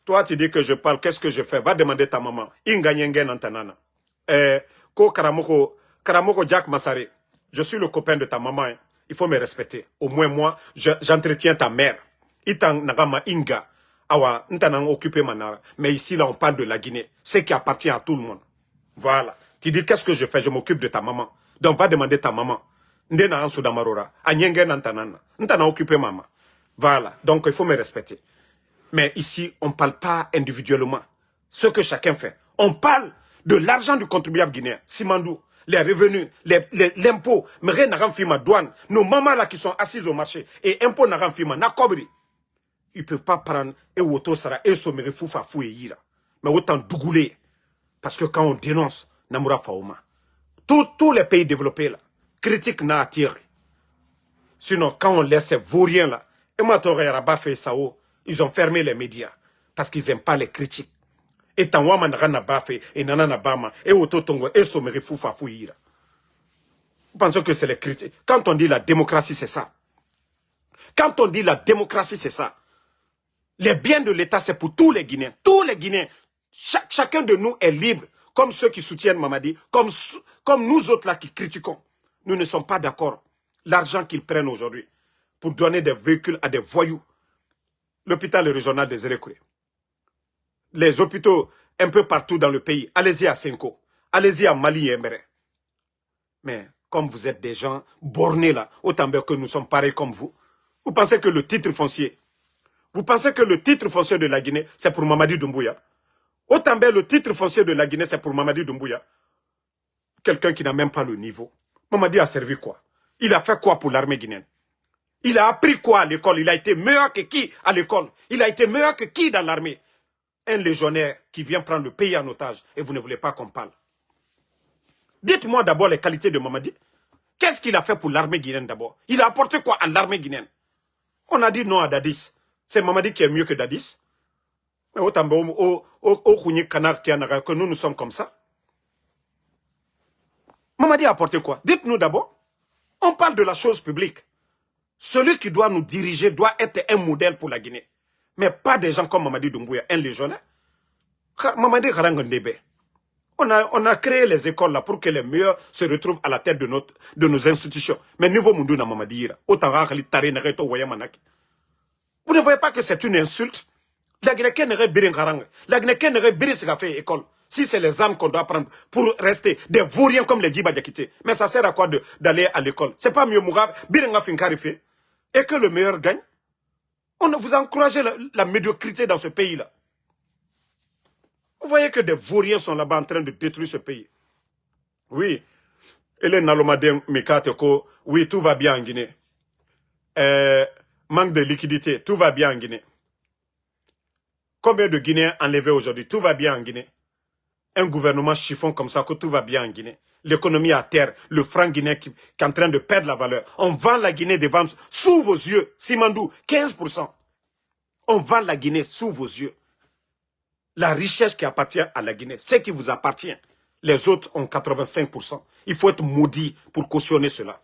Toi, tu dis que je parle, qu'est-ce que je fais? Va demander ta maman. Inga Nyengen Antanana. Ko Karamoko Jack Massare, je suis le copain de ta maman. Hein. Il faut me respecter. Au moins moi, j'entretiens ta mère. Itang Nagama Inga. Awa, Ntanang occupé Manara. Mais ici, là, on parle de la Guinée. Ce qui appartient à tout le monde. Voilà. Tu dis, qu'est-ce que je fais? Je m'occupe de ta maman. Donc, va demander ta maman. Ndena Ansu Damarora. Anyengen Antanana. Ntana occupé maman. Voilà. Donc, il faut me respecter. Mais ici, on ne parle pas individuellement. Ce que chacun fait. On parle de l'argent du contribuable guinéen. Simandou, les revenus, l'impôt. Mais rien n'a ma douane. Nos mamans là qui sont assises au marché. Et impôt n'a ma nakobri. Ils ne peuvent pas prendre et auto sara et sommerer foufa fou et yira. Mais autant dougouler. Parce que quand on dénonce, Namura Faouma. Tous les pays développés là, critiquent n'a attiré. Sinon, quand on laisse ces vauriens là, et Matore Rabat fait Sao, ils ont fermé les médias. Parce qu'ils n'aiment pas les critiques. Et tant Waman Rana Bafé, et Nanana Bama, et Ototongo, et Someri Foufa Fouira. Vous pensez que c'est les critiques? Quand on dit la démocratie, c'est ça. Quand on dit la démocratie, c'est ça. Les biens de l'État, c'est pour tous les Guinéens. Tous les Guinéens. Chacun de nous est libre. Comme ceux qui soutiennent Mamadi, comme nous autres là qui critiquons. Nous ne sommes pas d'accord. L'argent qu'ils prennent aujourd'hui pour donner des véhicules à des voyous. L'hôpital régional des Erekoué. Les hôpitaux un peu partout dans le pays. Allez-y à Senko. Allez-y à Mali et Mbere. Mais comme vous êtes des gens bornés là, autant bien que nous sommes pareils comme vous Vous pensez que le titre foncier, de la Guinée, c'est pour Mamadi Doumbouya? Autant le titre foncier de la Guinée, c'est pour Mamadi Doumbouya. Quelqu'un qui n'a même pas le niveau. Mamadi a servi quoi? Il a fait quoi pour l'armée guinéenne? Il a appris quoi à l'école? Il a été meilleur que qui à l'école? Il a été meilleur que qui dans l'armée? Un légionnaire qui vient prendre le pays en otage et vous ne voulez pas qu'on parle. Dites-moi d'abord les qualités de Mamadi. Qu'est-ce qu'il a fait pour l'armée guinéenne d'abord? Il a apporté quoi à l'armée guinéenne? On a dit non à Dadis. C'est Mamadi qui est mieux que Dadis. Mais autant que nous sommes comme ça. Mamadi a apporté quoi? Dites-nous d'abord. On parle de la chose publique. Celui qui doit nous diriger doit être un modèle pour la Guinée. Mais pas des gens comme Mamadi Doumbouya, un légionnaire. Mamadi Karangondebe. On a créé les écoles là pour que les meilleurs se retrouvent à la tête de nos institutions. Mais niveau mundu na Mamadi ira. Autant vous ne voyez pas que c'est une insulte? La Guinée n'aurait birin karang. La Guinée n'aurait birin ce qu'a fait école. Si c'est les armes qu'on doit prendre pour rester des vauriens comme les Djiba Diakité. Mais ça sert à quoi d'aller à l'école? C'est pas mieux Mugabe, birin Finkarife, et que le meilleur gagne? Vous encouragez la médiocrité dans ce pays-là. Vous voyez que des vauriens sont là-bas en train de détruire ce pays. Oui. Hélène Nalomadem Mekateko, oui, tout va bien en Guinée. Manque de liquidité, tout va bien en Guinée. Combien de Guinéens enlevés aujourd'hui? Tout va bien en Guinée. Un gouvernement chiffon comme ça, que tout va bien en Guinée. L'économie à terre, le franc guinéen qui est en train de perdre la valeur. On vend la Guinée devant, sous vos yeux. Simandou, 15%. On vend la Guinée sous vos yeux. La richesse qui appartient à la Guinée, c'est qui vous appartient. Les autres ont 85%. Il faut être maudit pour cautionner cela.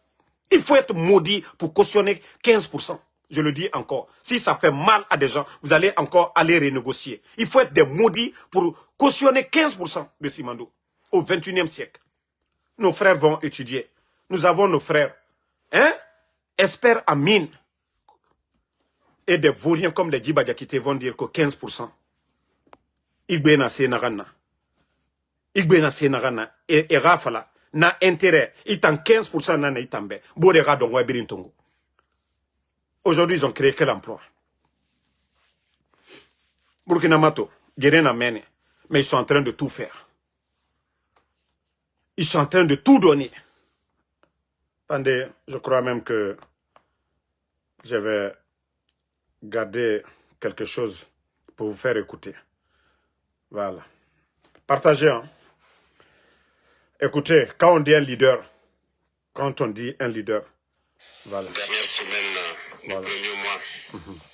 Il faut être maudit pour cautionner 15%. Je le dis encore. Si ça fait mal à des gens, vous allez encore aller renégocier. Il faut être des maudits pour cautionner 15% de Simandou au 21e siècle. Nos frères vont étudier. Nous avons nos frères. Experts en mine. Et des vauriens comme les Djiba Diakité vont dire que 15%. Igbena Senagana. Igbena Senagana. Et Rafala. Na intérêt. Itan 15% na itambe. Bodega don wabirin tongo. Aujourd'hui, ils ont créé quel emploi? Burkina Mato, Guérin a mené. Mais ils sont en train de tout faire. Ils sont en train de tout donner. Attendez, je crois même que je vais garder quelque chose pour vous faire écouter. Voilà. Partagez. Hein? Écoutez, quand on dit un leader, voilà. Dernière semaine du premier mois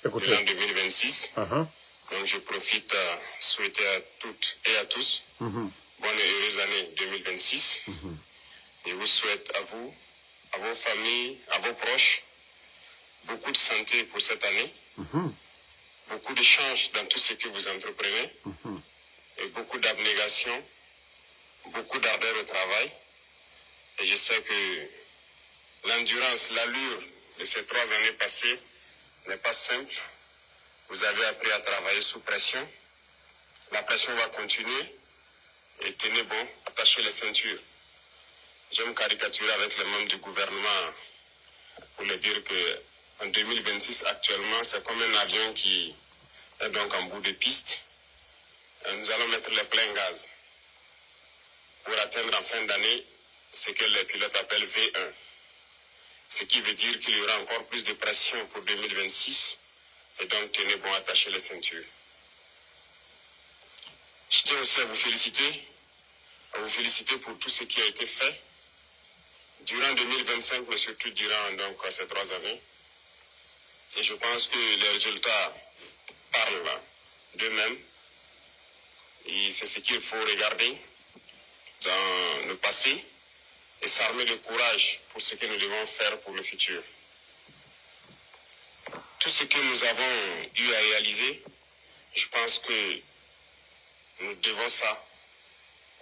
de l'an 2026. Donc je profite à souhaiter à toutes et à tous bonne et heureuse année 2026. Je vous souhaite à vous, à vos familles, à vos proches, beaucoup de santé pour cette année, beaucoup de chance dans tout ce que vous entreprenez, et beaucoup d'abnégation, beaucoup d'ardeur au travail. Et je sais que l'endurance, l'allure de ces 3 années passées n'est pas simple. Vous avez appris à travailler sous pression. La pression va continuer. Et tenez bon, attachez les ceintures. J'aime caricaturer avec les membres du gouvernement pour leur dire que en 2026 actuellement, c'est comme un avion qui est donc en bout de piste. Et nous allons mettre les pleins gaz pour atteindre en fin d'année ce que les pilotes appellent V1. Ce qui veut dire qu'il y aura encore plus de pression pour 2026. Et donc, tenez bon, attachez les ceintures. Je tiens aussi à vous féliciter pour tout ce qui a été fait durant 2025, mais surtout durant donc, ces 3 années. Et je pense que les résultats parlent d'eux-mêmes. Et c'est ce qu'il faut regarder dans le passé et s'armer de courage pour ce que nous devons faire pour le futur. Tout ce que nous avons eu à réaliser, je pense que nous devons ça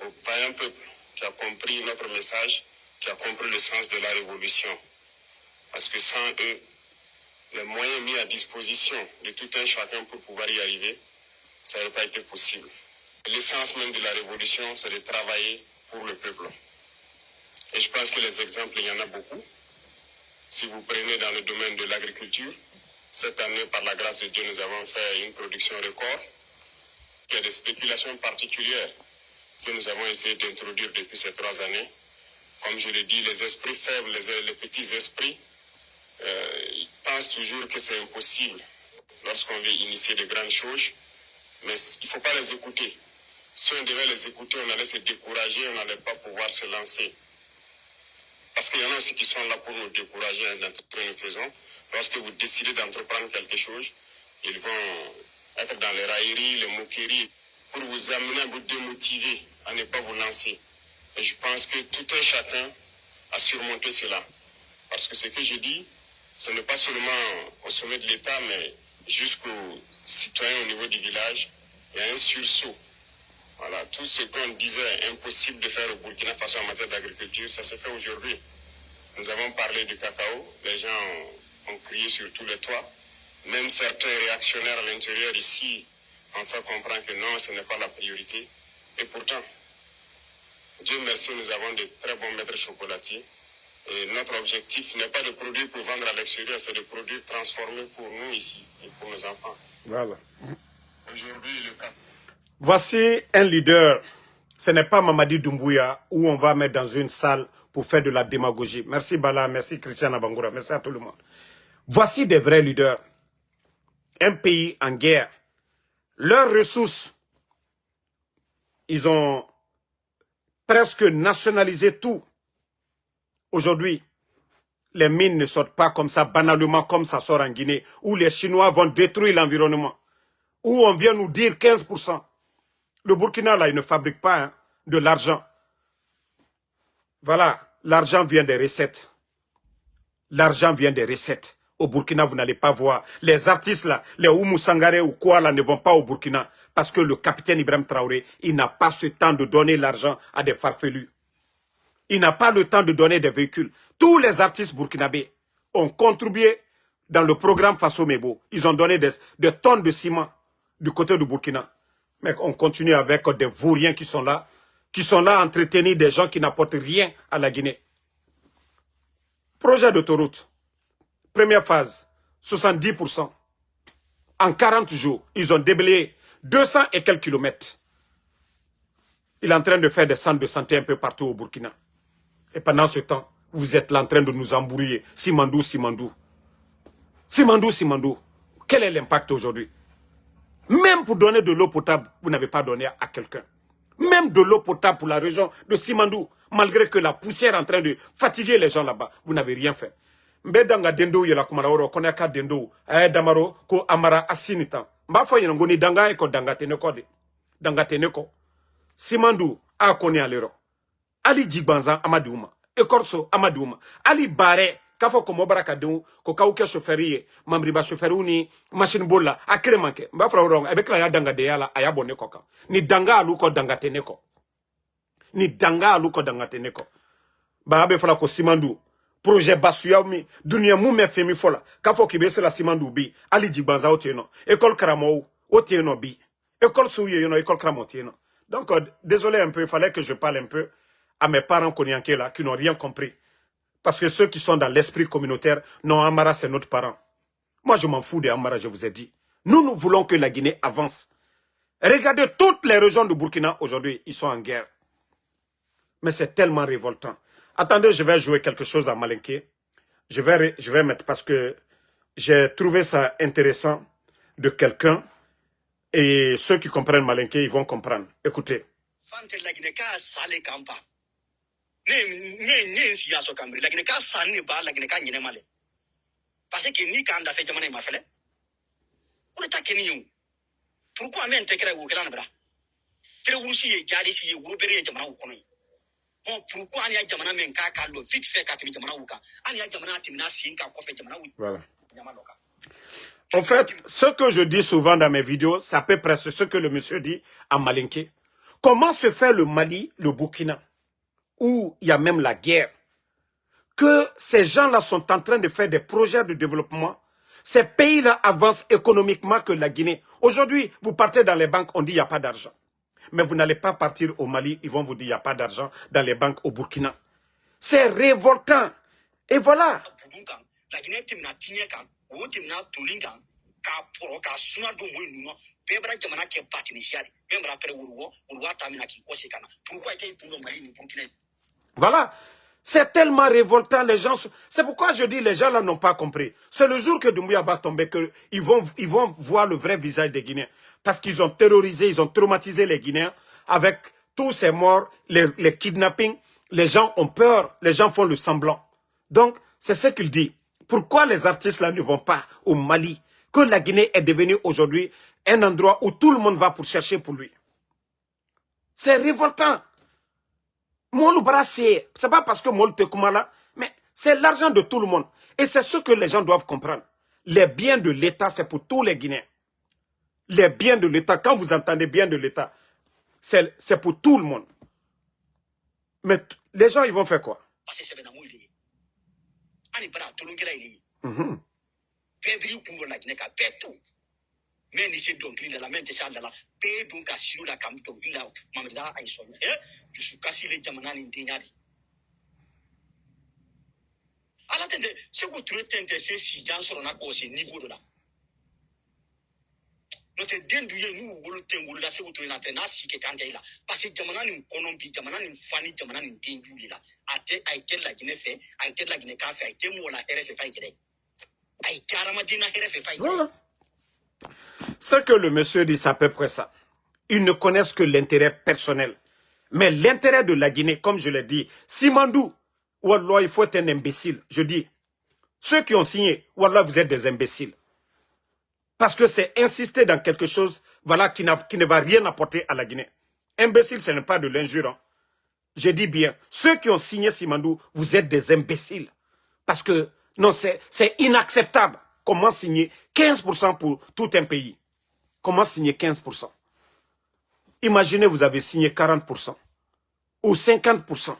au vaillant peuple qui a compris notre message, qui a compris le sens de la révolution. Parce que sans eux, les moyens mis à disposition de tout un chacun pour pouvoir y arriver, ça n'aurait pas été possible. L'essence même de la révolution, c'est de travailler pour le peuple. Et je pense que les exemples, il y en a beaucoup. Si vous prenez dans le domaine de l'agriculture, Cette année, par la grâce de Dieu, nous avons fait une production record. Il y a des spéculations particulières que nous avons essayé d'introduire depuis ces 3 années. Comme je l'ai dit, les esprits faibles, les petits esprits, ils pensent toujours que c'est impossible lorsqu'on veut initier de grandes choses. Mais il ne faut pas les écouter. Si on devait les écouter, on allait se décourager, on n'allait pas pouvoir se lancer. Parce qu'il y en a aussi qui sont là pour nous décourager dans tout ce que nous faisons. Lorsque vous décidez d'entreprendre quelque chose, ils vont être dans les railleries, les moqueries, pour vous amener à vous démotiver, à ne pas vous lancer. Et je pense que tout un chacun a surmonté cela. Parce que ce que je dis, ce n'est pas seulement au sommet de l'État, mais jusqu'aux citoyens au niveau du village, il y a un sursaut. Voilà, tout ce qu'on disait impossible de faire au Burkina Faso en matière d'agriculture, ça se fait aujourd'hui. Nous avons parlé du cacao, les gens ont crié sur tous les toits. Même certains réactionnaires à l'intérieur ici ont fait comprendre que non, ce n'est pas la priorité. Et pourtant, Dieu merci, nous avons de très bons maîtres chocolatiers. Et notre objectif n'est pas de produire pour vendre à l'extérieur, c'est de produire transformés pour nous ici et pour nos enfants. Voilà. Aujourd'hui, le cas. Voici un leader. Ce n'est pas Mamadi Doumbouya où on va mettre dans une salle pour faire de la démagogie. Merci Bala, merci Christian Abangoura, merci à tout le monde. Voici des vrais leaders. Un pays en guerre. Leurs ressources, ils ont presque nationalisé tout. Aujourd'hui, les mines ne sortent pas comme ça, banalement comme ça sort en Guinée, où les Chinois vont détruire l'environnement, où on vient nous dire 15%. Le Burkina, là, il ne fabrique pas hein, de l'argent. Voilà, l'argent vient des recettes. L'argent vient des recettes. Au Burkina, vous n'allez pas voir. Les artistes, là, les Oumou Sangaré ou quoi, là, ne vont pas au Burkina. Parce que le capitaine Ibrahim Traoré, il n'a pas ce temps de donner l'argent à des farfelus. Il n'a pas le temps de donner des véhicules. Tous les artistes burkinabés ont contribué dans le programme Faso Mebo. Ils ont donné des tonnes de ciment du côté du Burkina. Mais on continue avec des vauriens qui sont là à entretenir des gens qui n'apportent rien à la Guinée. Projet d'autoroute. Première phase, 70%. En 40 jours, ils ont déblayé 200 et quelques kilomètres. Il est en train de faire des centres de santé un peu partout au Burkina. Et pendant ce temps, vous êtes là en train de nous embrouiller. Simandou, Simandou. Simandou, Simandou. Quel est l'impact aujourd'hui? Même pour donner de l'eau potable, vous n'avez pas donné à quelqu'un. Même de l'eau potable pour la région de Simandou, malgré que la poussière est en train de fatiguer les gens là-bas, vous n'avez rien fait. Mbedanga dendo yela kumaraworo koneka dendo damaro ko amara asinitan. Mba fo yena ngoni danga eko danga teneko de. Danga teneko. Simandou a koni alero. Ali Jigbanza Amadouma, Ekorso Amadouma, Ali Bare, Kafo Komo Barakadou, Kokauke chauffeurier, Mambriba chaufferouni, machine bola, Akremanke, Mbafra Rong, avec la Danga de Yala, Ayabone Koka. Ni Danga Aluko Danga Teneko. Ni Danga Aluko Danga Teneko. Babe Falako Simandou, projet Basuyami, Dunia Moume Femi Fola, Kafo Kibese la Simandou Bi, Ali Jigbanza Otieno, École Karamou, Otieno Bi, École Souye, École Kramotieno. Donc, désolé un peu, il fallait que je parle un peu à mes parents cognaqués là, qui n'ont rien compris. Parce que ceux qui sont dans l'esprit communautaire, non, Amara, c'est notre parent. Moi, je m'en fous de Amara, je vous ai dit. Nous voulons que la Guinée avance. Regardez toutes les régions du Burkina, aujourd'hui, ils sont en guerre. Mais c'est tellement révoltant. Attendez, je vais jouer quelque chose à Malinké. Je vais mettre, parce que j'ai trouvé ça intéressant de quelqu'un. Et ceux qui comprennent Malinké, ils vont comprendre. Écoutez. ne siya so kambri lagine ka sanni ba lagine ka nyine male parce que ni kan da fe jamana ma fele ko ta keni yu pourquoi men te kra wu kala na bra tere wurusi ye jadi si ye wuru bere ye jamana wu kono bon pourquoi ani ya jamana men ka ka lo vite fait ka timi jamana wu ka ani ya jamana timina sin ka ko fe jamana wu voilà. En fait, ce que je dis souvent dans mes vidéos, c'est à peu près ce que le monsieur dit à Malinké. Comment se fait le Mali, le Burkina, où il y a même la guerre, que ces gens-là sont en train de faire des projets de développement. Ces pays-là avancent économiquement que la Guinée. Aujourd'hui, vous partez dans les banques, on dit qu'il n'y a pas d'argent. Mais vous n'allez pas partir au Mali, ils vont vous dire qu'il n'y a pas d'argent dans les banques au Burkina. C'est révoltant. Et voilà. Outimna Tulinga, Kaporoka, Sunado Mouino, Pebra Jamana qui est patiniciari, Pembra Peruo, Uruatamaki, Osekana. Pourquoi était pour le Mali, Burkina? Voilà. C'est tellement révoltant, les gens. C'est pourquoi je dis les gens là n'ont pas compris. C'est le jour que Doumbouya va tomber qu'ils vont voir le vrai visage des Guinéens. Parce qu'ils ont terrorisé, ils ont traumatisé les Guinéens avec tous ces morts, les kidnappings. Les gens ont peur, les gens font le semblant. Donc, c'est ce qu'il dit. Pourquoi les artistes là ne vont pas au Mali? Que la Guinée est devenue aujourd'hui un endroit où tout le monde va pour chercher pour lui. C'est révoltant. Molu Bara, c'est pas parce que Molu Tekoumala, mais c'est l'argent de tout le monde. Et c'est ce que les gens doivent comprendre. Les biens de l'État, c'est pour tous les Guinéens. Les biens de l'État, quand vous entendez bien de l'État, c'est pour tout le monde. Mais les gens, ils vont faire quoi? Parce que c'est dans Mouli. Ani Bara, tout le monde est Pebri Kungo la Guinée, tout. Mais ni c'est donc il a la même que ça là. Pé donc à sur la cam donc il a mamela à son. Je suis cassé les jamana n'indignari. À la tête, c'est que tu es si gens sur la cause niveau de là. Notre dendouye nous ou le tengoul là c'est que tu es entraîné à si que quand il là. Parce que jamana ni konombi jamana ni fani jamana ni tengoul là. A quel la Guinée fait, a quel la Guinée a fait, a quel mot la RF fait gré. A carrément dit na RF fait gré. Ce que le monsieur dit, c'est à peu près ça. Ils ne connaissent que l'intérêt personnel. Mais l'intérêt de la Guinée, comme je l'ai dit, Simandou, Wallah, il faut être un imbécile. Je dis, ceux qui ont signé, Wallah, vous êtes des imbéciles. Parce que c'est insister dans quelque chose, voilà, qui ne va rien apporter à la Guinée. Imbécile, ce n'est pas de l'injure. Hein. Je dis bien, ceux qui ont signé Simandou, vous êtes des imbéciles. Parce que, non, c'est inacceptable. Comment signer 15% pour tout un pays? Comment signer 15%? Imaginez, vous avez signé 40% ou 50%.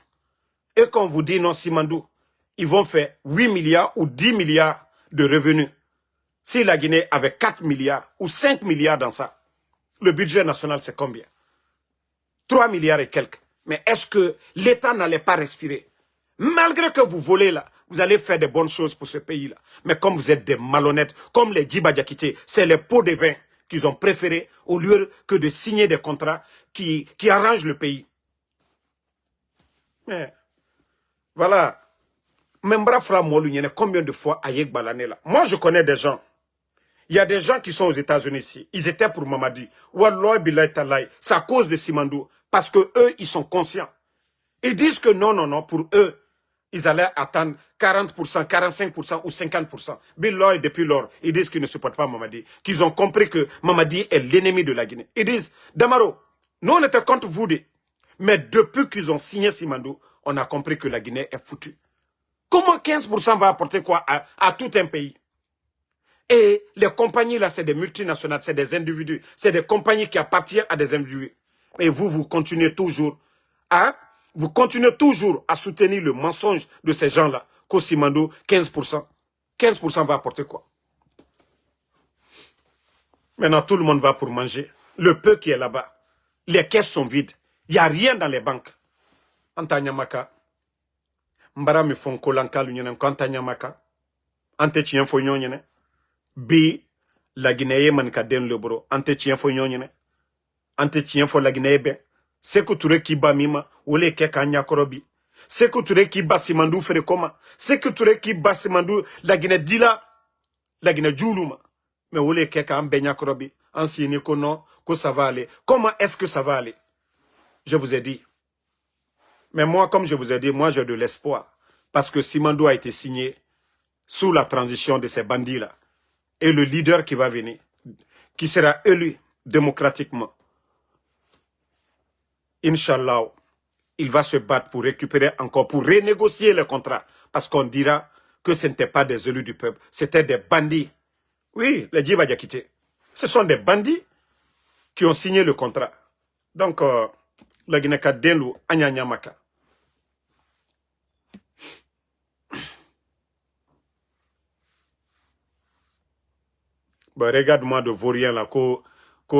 Et quand on vous dit non, Simandou, ils vont faire 8 milliards ou 10 milliards de revenus. Si la Guinée avait 4 milliards ou 5 milliards dans ça, le budget national c'est combien? 3 milliards et quelques. Mais est-ce que l'État n'allait pas respirer? Malgré que vous volez là, vous allez faire des bonnes choses pour ce pays-là. Mais comme vous êtes des malhonnêtes, comme les Djiba Diakité, c'est les pots de vin qu'ils ont préféré au lieu que de signer des contrats qui arrangent le pays. Mais, voilà. Membra Fra Molu, il y en a combien de fois à Yek Balané là? Moi, je connais des gens. Il y a des gens qui sont aux États-Unis ici. Ils étaient pour Mamadi. Wallah Bilay Talay. C'est à cause de Simandou. Parce que eux, ils sont conscients. Ils disent que non, non, non, pour eux, ils allaient attendre 40%, 45% ou 50%. Billoy, depuis lors, ils disent qu'ils ne supportent pas Mamadi. Qu'ils ont compris que Mamadi est l'ennemi de la Guinée. Ils disent, Damaro, nous on était contre vous. Mais depuis qu'ils ont signé Simandou, on a compris que la Guinée est foutue. Comment 15% va apporter quoi à tout un pays? Et les compagnies là, c'est des multinationales, c'est des individus. C'est des compagnies qui appartiennent à des individus. Et vous continuez toujours à... Vous continuez toujours à soutenir le mensonge de ces gens-là. Kosimando, 15%. 15% va apporter quoi? Maintenant, tout le monde va pour manger. Le peu qui est là-bas. Les caisses sont vides. Il n'y a rien dans les banques. Antanyamaka. Mbara mi fonko lanka l'union Antanyamaka. Ante chien fo nyonyene. Bi la Guinée man ka den le bro. Ante chien fo nyonyene. Ante chien fo la Guinée be. Sekou Touré qui bat Mima, ou les Kekanya Korobi. Sekou Touré qui bat Simandou Frekoma. Sekou Touré qui bat Simandou, la Guinée Dila, la Guinée Djoulouma. Mais ou les Keka Mbenya Korobi, ancienné que non, que ça va aller. Comment est-ce que ça va aller? Je vous ai dit. Mais moi, comme je vous ai dit, moi j'ai de l'espoir. Parce que Simandou a été signé sous la transition de ces bandits-là. Et le leader qui va venir, qui sera élu démocratiquement, Inch'Allah, il va se battre pour récupérer encore, pour renégocier le contrat. Parce qu'on dira que ce n'étaient pas des élus du peuple, c'était des bandits. Oui, les Djiba Diakité. Ce sont des bandits qui ont signé le contrat. Donc, la Guinée-Ka Denlou, Anyanyamaka. Bon, regarde-moi de vaurien là, ko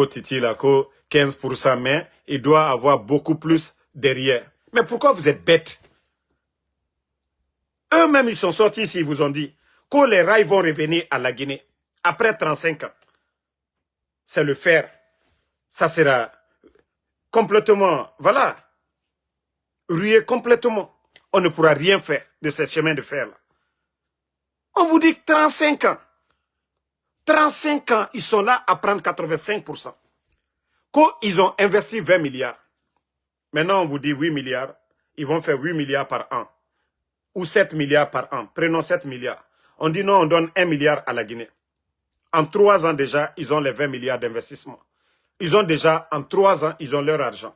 titi là, ko 15%, mais il doit avoir beaucoup plus derrière. Mais pourquoi vous êtes bêtes? Eux-mêmes, ils sont sortis ici, ils vous ont dit, que les rails vont revenir à la Guinée après 35 ans. C'est le fer. Ça sera complètement, voilà, rué complètement. On ne pourra rien faire de ces chemins de fer-là. On vous dit 35 ans. 35 ans, ils sont là à prendre 85%. Quand ils ont investi 20 milliards, maintenant on vous dit 8 milliards, ils vont faire 8 milliards par an. Ou 7 milliards par an. Prenons 7 milliards. On dit non, on donne 1 milliard à la Guinée. En 3 ans déjà, ils ont les 20 milliards d'investissement. Ils ont déjà, en 3 ans, ils ont leur argent.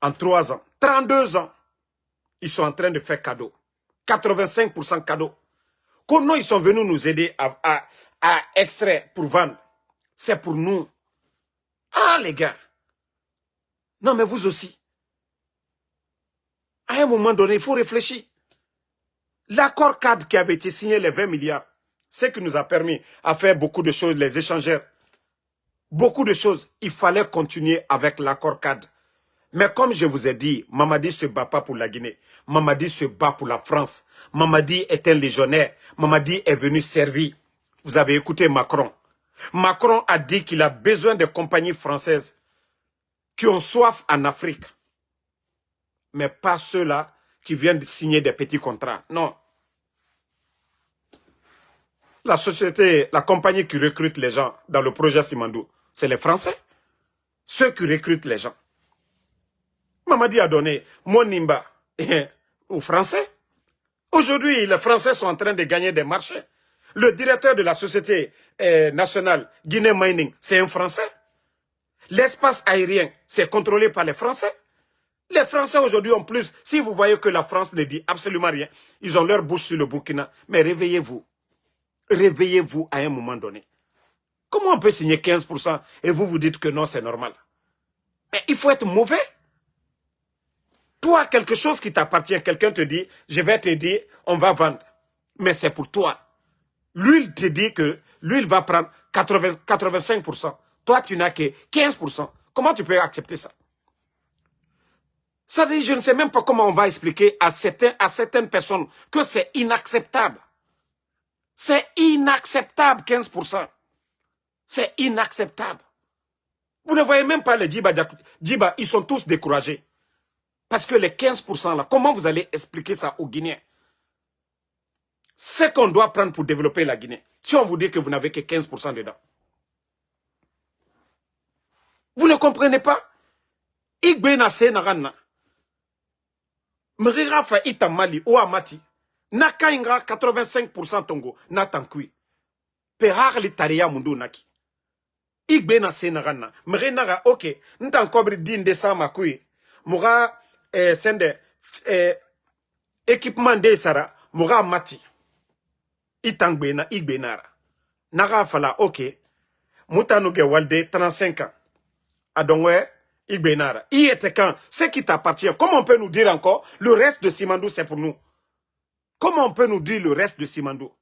En 3 ans, 32 ans, ils sont en train de faire cadeau. 85% cadeau. Quand ils sont venus nous aider à extraire pour vendre, c'est pour nous. Ah les gars. Non mais vous aussi. À un moment donné, il faut réfléchir. L'accord cadre qui avait été signé, les 20 milliards, c'est qui nous a permis à faire beaucoup de choses, les échangeurs. Beaucoup de choses. Il fallait continuer avec l'accord cadre. Mais comme je vous ai dit, Mamadi ne se bat pas pour la Guinée. Mamadi se bat pour la France. Mamadi est un légionnaire. Mamadi est venu servir. Vous avez écouté Macron. Macron a dit qu'il a besoin de compagnies françaises qui ont soif en Afrique. Mais pas ceux-là qui viennent de signer des petits contrats. Non. La société, la compagnie qui recrute les gens dans le projet Simandou, c'est les Français. Ceux qui recrutent les gens. Mamadi a donné Monimba aux Français. Aujourd'hui, les Français sont en train de gagner des marchés. Le directeur de la société nationale Guinée Mining, c'est un Français. L'espace aérien, c'est contrôlé par les Français. Les Français aujourd'hui ont plus. Si vous voyez que la France ne dit absolument rien, ils ont leur bouche sur le Burkina. Mais réveillez-vous. Réveillez-vous à un moment donné. Comment on peut signer 15% et vous vous dites que non, c'est normal? Mais il faut être mauvais. Toi, quelque chose qui t'appartient, quelqu'un te dit, je vais t'aider, on va vendre. Mais c'est pour toi. Lui, il te dit que lui, il va prendre 85%. Toi, tu n'as que 15%. Comment tu peux accepter ça? Ça dit, je ne sais même pas comment on va expliquer à certaines personnes que c'est inacceptable. C'est inacceptable, 15%. C'est inacceptable. Vous ne voyez même pas les Djiba, ils sont tous découragés. Parce que les 15% là, comment vous allez expliquer ça aux Guinéens? C'est qu'on doit prendre pour développer la Guinée. Si on vous dit que vous n'avez que 15% dedans. Vous ne comprenez pas? Igbena se narana. Mrira fa itamali ou amati. Naka ingra 85% tongo na tankui. Pehar li taria mundu naki. Igbena se narana. Mrina ok. Ntan kobri din de sa makui. Mura sende équipement de sara. Mura mati. Itangbena igbenara. Naga fala ok. Mutanuge walde 35 ans. Adongwe igbenara. I était quand? C'est qui t'appartient. Comment on peut nous dire encore le reste de Simandou c'est pour nous? Comment on peut nous dire le reste de Simandou?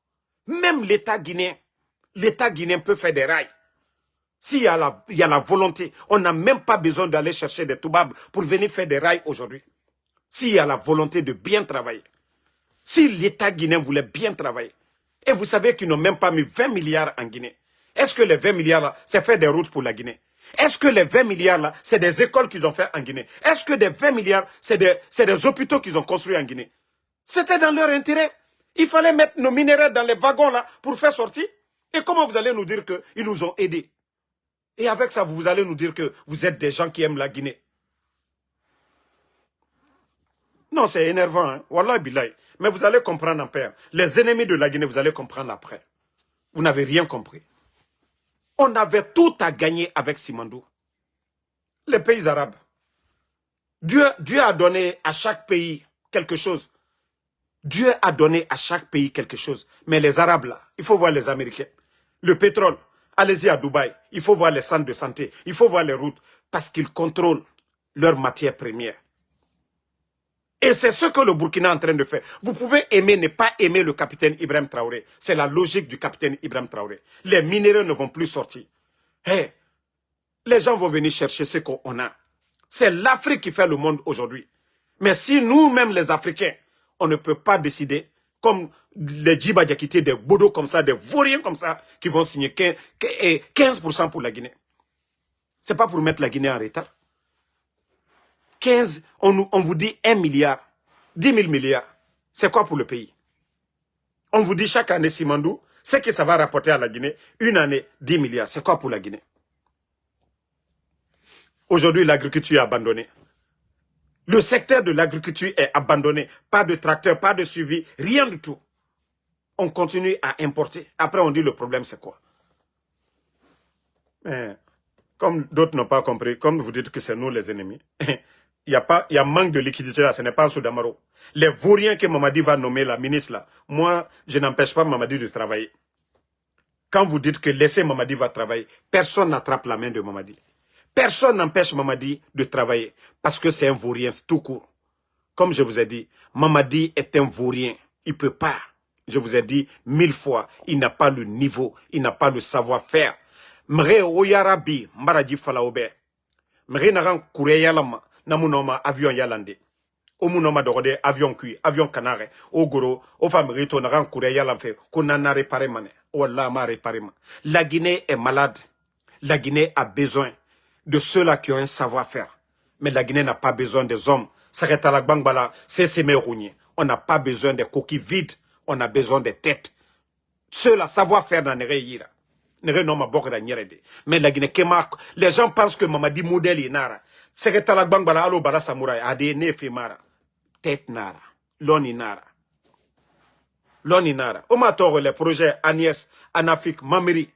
Même l'État guinéen peut faire des rails. S'il y a la volonté, on n'a même pas besoin d'aller chercher des toubabs pour venir faire des rails aujourd'hui. S'il y a la volonté de bien travailler. Si l'État guinéen voulait bien travailler. Et vous savez qu'ils n'ont même pas mis 20 milliards en Guinée. Est-ce que les 20 milliards là, c'est faire des routes pour la Guinée? Est-ce que les 20 milliards là, c'est des écoles qu'ils ont fait en Guinée? Est-ce que des 20 milliards, c'est des hôpitaux qu'ils ont construits en Guinée? C'était dans leur intérêt. Il fallait mettre nos minéraux dans les wagons là pour faire sortir. Et comment vous allez nous dire qu'ils nous ont aidés? Et avec ça, vous allez nous dire que vous êtes des gens qui aiment la Guinée. Non, c'est énervant, hein. Wallah billahi. Mais vous allez comprendre en paix. Les ennemis de la Guinée, vous allez comprendre après. Vous n'avez rien compris. On avait tout à gagner avec Simandou. Les pays arabes. Dieu a donné à chaque pays quelque chose. Dieu a donné à chaque pays quelque chose. Mais les Arabes là, il faut voir les Américains. Le pétrole, allez-y à Dubaï. Il faut voir les centres de santé. Il faut voir les routes. Parce qu'ils contrôlent leurs matières premières. Et c'est ce que le Burkina est en train de faire. Vous pouvez aimer, ne pas aimer le capitaine Ibrahim Traoré. C'est la logique du capitaine Ibrahim Traoré. Les minéraux ne vont plus sortir. Hey, les gens vont venir chercher ce qu'on a. C'est l'Afrique qui fait le monde aujourd'hui. Mais si nous-mêmes les Africains, on ne peut pas décider comme les Djiba Diakité, des Bodo comme ça, des Vauriens comme ça, qui vont signer 15% pour la Guinée. C'est pas pour mettre la Guinée en retard. 15, on vous dit 1 milliard, 10 000 milliards. C'est quoi pour le pays? On vous dit chaque année, Simandou, c'est que ça va rapporter à la Guinée, une année, 10 milliards. C'est quoi pour la Guinée? Aujourd'hui, l'agriculture est abandonnée. Le secteur de l'agriculture est abandonné. Pas de tracteur, pas de suivi, rien du tout. On continue à importer. Après, on dit le problème, c'est quoi? Mais, comme d'autres n'ont pas compris, comme vous dites que c'est nous les ennemis, il y a manque de liquidité là, ce n'est pas en Soudamaro. Les Vauriens que Mamadi va nommer la ministre là, moi, je n'empêche pas Mamadi de travailler. Quand vous dites que laissez Mamadi va travailler, personne n'attrape la main de Mamadi. Personne n'empêche Mamadi de travailler parce que c'est un Vaurien, c'est tout court. Comme je vous ai dit, Mamadi est un Vaurien. Il ne peut pas. Je vous ai dit 1000 fois, il n'a pas le niveau, il n'a pas le savoir-faire. Mre oyarabi, mbaraji falaobe. Mre naran kure yalama, namunoma avion yalande. Omunoma dogode avion kui, avion canare. Ogoro, ofamrito naran kure yalamfe, konana réparé mane. Wallah ma réparé man. La Guinée est malade. La Guinée a besoin de ceux-là qui ont un savoir-faire. Mais la Guinée n'a pas besoin des hommes. On n'a pas besoin des coquilles vides. On a besoin des têtes. Ceux-là, savoir-faire dans les rayures. Mais la Guinée, les gens pensent que Mamadi modèle est nara. Sekretala Bangbala, alo bala samouraï, ade nefe mara. Tête nara. Loni nara. Loni nara. Omatoro, les projets Agnès, Anafik, Mamiri.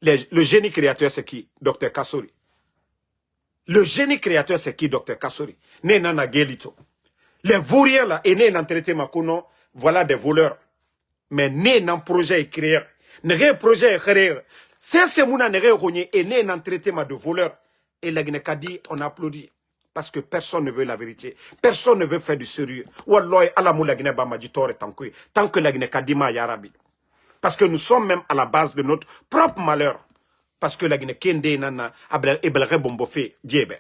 Le génie créateur, c'est qui? Dr Kassori. Le génie créateur, c'est qui, Dr Kassori? Ne nana gelito. Les Vauriens là, et ne n'en traité ma kono, voilà des voleurs. Mais ne n'en projet écrire. Ne projet écrire. C'est mouna ne rogné et ne n'en traité ma de voleurs. Et la Guinée dit, on applaudit. Parce que personne ne veut la vérité. Personne ne veut faire du sérieux. Wallah, ala mou la Guinée bama di tore tankouy. Tant que la Guinée dit ma yarabi. Parce que nous sommes même à la base de notre propre malheur. Parce que la Guinée kende nana ebelre bombofe djebe.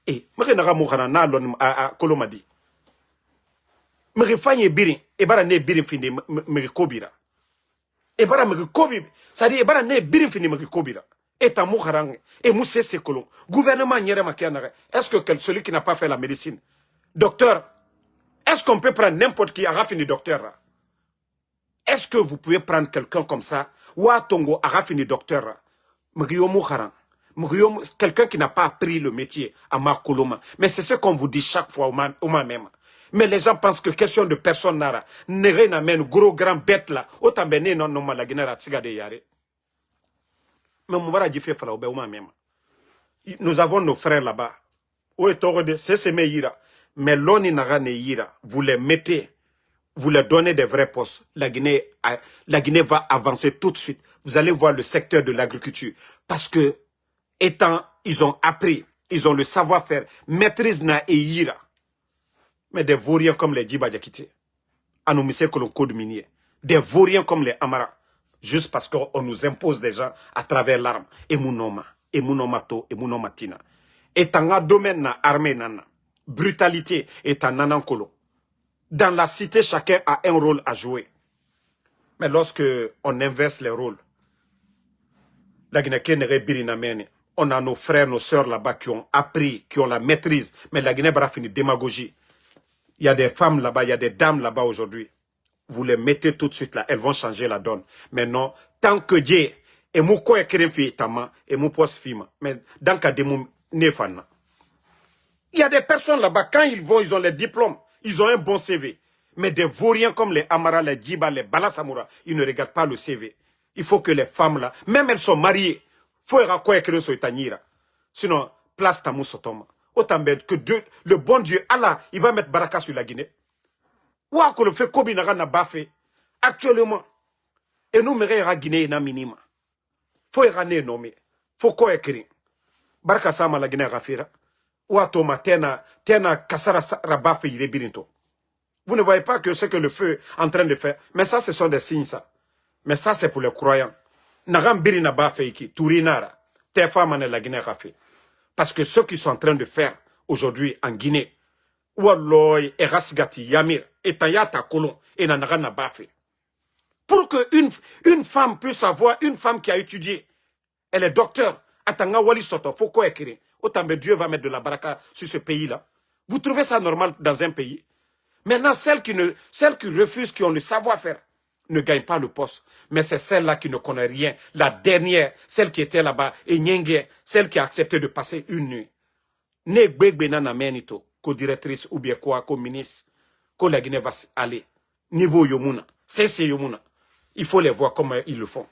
Et mre nara moukhana na lon a kolomadi. Mre fanye birin ebara ne birin fini mre kobira. Ebara mre kobi, ça dit ebara ne birin fini mre kobira. Et ta moukharang et mousse se kolon. Gouvernement nyere makianare. Est-ce que celui qui n'a pas fait la médecine, docteur, est-ce qu'on peut prendre n'importe qui a fini docteur? Est-ce que vous pouvez prendre quelqu'un comme ça? Wa tongo a fini docteur? Quelqu'un qui n'a pas appris le métier à Makoloma. Mais c'est ce qu'on vous dit chaque fois au même. Mais les gens pensent que question de personne nara. Nere n'amène gros grand bête là. Autant ben non non la Guinée ratsiga de yare. Mais Moubara Djifé fala obe au même. Nous avons nos frères là-bas. C'est ira. Mais l'oni nara ne ira. Vous les mettez. Vous leur donnez des vrais postes. La Guinée va avancer tout de suite. Vous allez voir le secteur de l'agriculture. Parce que, ils ont appris, ils ont le savoir-faire, maîtrise na et ira. Mais des Vauriens comme les Djiba Diakité, Anoumise que le code minier, des Vauriens comme les Amara, juste parce qu'on nous impose des gens à travers l'arme. Et Mounoma, et Mounomato, et Mounomatina. Et dans domaine na armée nana, brutalité est en nanankolo. Dans la cité, chacun a un rôle à jouer. Mais lorsque on inverse les rôles, la Guinée, on a nos frères, nos sœurs là-bas qui ont appris, qui ont la maîtrise. Mais la Guinée a fini démagogie. Il y a des femmes là-bas, il y a des dames là-bas aujourd'hui. Vous les mettez tout de suite là, elles vont changer la donne. Mais non, tant que Dieu, et mou ko ekere fi tama, et mou pos fima. Mais dans ka de mou nefana. Il y a des personnes là-bas, quand ils vont, ils ont les diplômes. Ils ont un bon CV. Mais des Vauriens comme les Amara, les Djiba, les Balasamoura, ils ne regardent pas le CV. Il faut que les femmes là, même elles sont mariées, faut quoi écrire sur Itanira. Sinon, place Tamou Sotoma. Autant que Dieu, le bon Dieu, Allah, il va mettre baraka sur la Guinée. Ou à que le fait Kobinara n'a pas fait. Actuellement. Et nous, la Guinée na minima. Faut y nommer. Faut quoi écrire. Baraka sama la Guinée rafira. Ou à Toma, tena kasara rabafe il est birinto. Vous ne voyez pas que ce que le feu est en train de faire. Mais ça, ce sont des signes, ça. Mais ça, c'est pour les croyants. Nagam birina ba feiki, turinara. Tes femmes la Guinée rafé. Parce que ce qu'ils sont en train de faire aujourd'hui en Guinée, Walloy, Erasgati, Yamir, et Tayata Kolon, et Nanagana Bafé. Pour qu'une femme puisse avoir, une femme qui a étudié, elle est docteur, Atanga Wali Soto, faut quoi écrire? Autant que Dieu va mettre de la baraka sur ce pays-là. Vous trouvez ça normal dans un pays? Maintenant, celles qui refusent, qui ont le savoir-faire, ne gagnent pas le poste. Mais c'est celle-là qui ne connaît rien. La dernière, celle qui était là-bas, et Nyenge, celle qui a accepté de passer une nuit. Ne gbegbe nana menito, co-directrice ou bien quoi, co-ministre, que la Guinée va aller. Niveau Yomuna, c'est Yomuna. Il faut les voir comment ils le font.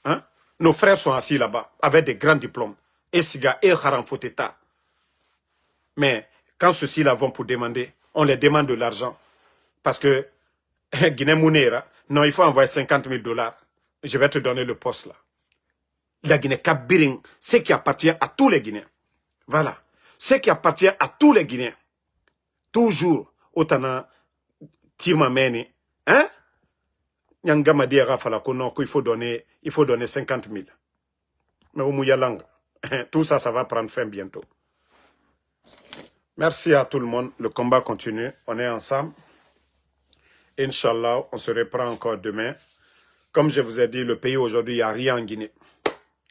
Hein? Nos frères sont assis là-bas, avec des grands diplômes. Et Siga, et Haramfoteta. Mais, quand ceux-ci-là vont pour demander, on les demande de l'argent. Parce que, Guinée Mounera, non, il faut envoyer 50 000 $. Je vais te donner le poste là. La Guinée Kabiring, ce qui appartient à tous les Guinéens. Voilà. Ce qui appartient à tous les Guinéens. Toujours, Otana, Timameni, hein? Nyangama dit à Falako, qu'il faut donner 50 000. Mais au Mouyalanga, tout ça, ça va prendre fin bientôt. Merci à tout le monde. Le combat continue. On est ensemble. Inch'Allah, on se reprend encore demain. Comme je vous ai dit, le pays aujourd'hui, il n'y a rien en Guinée.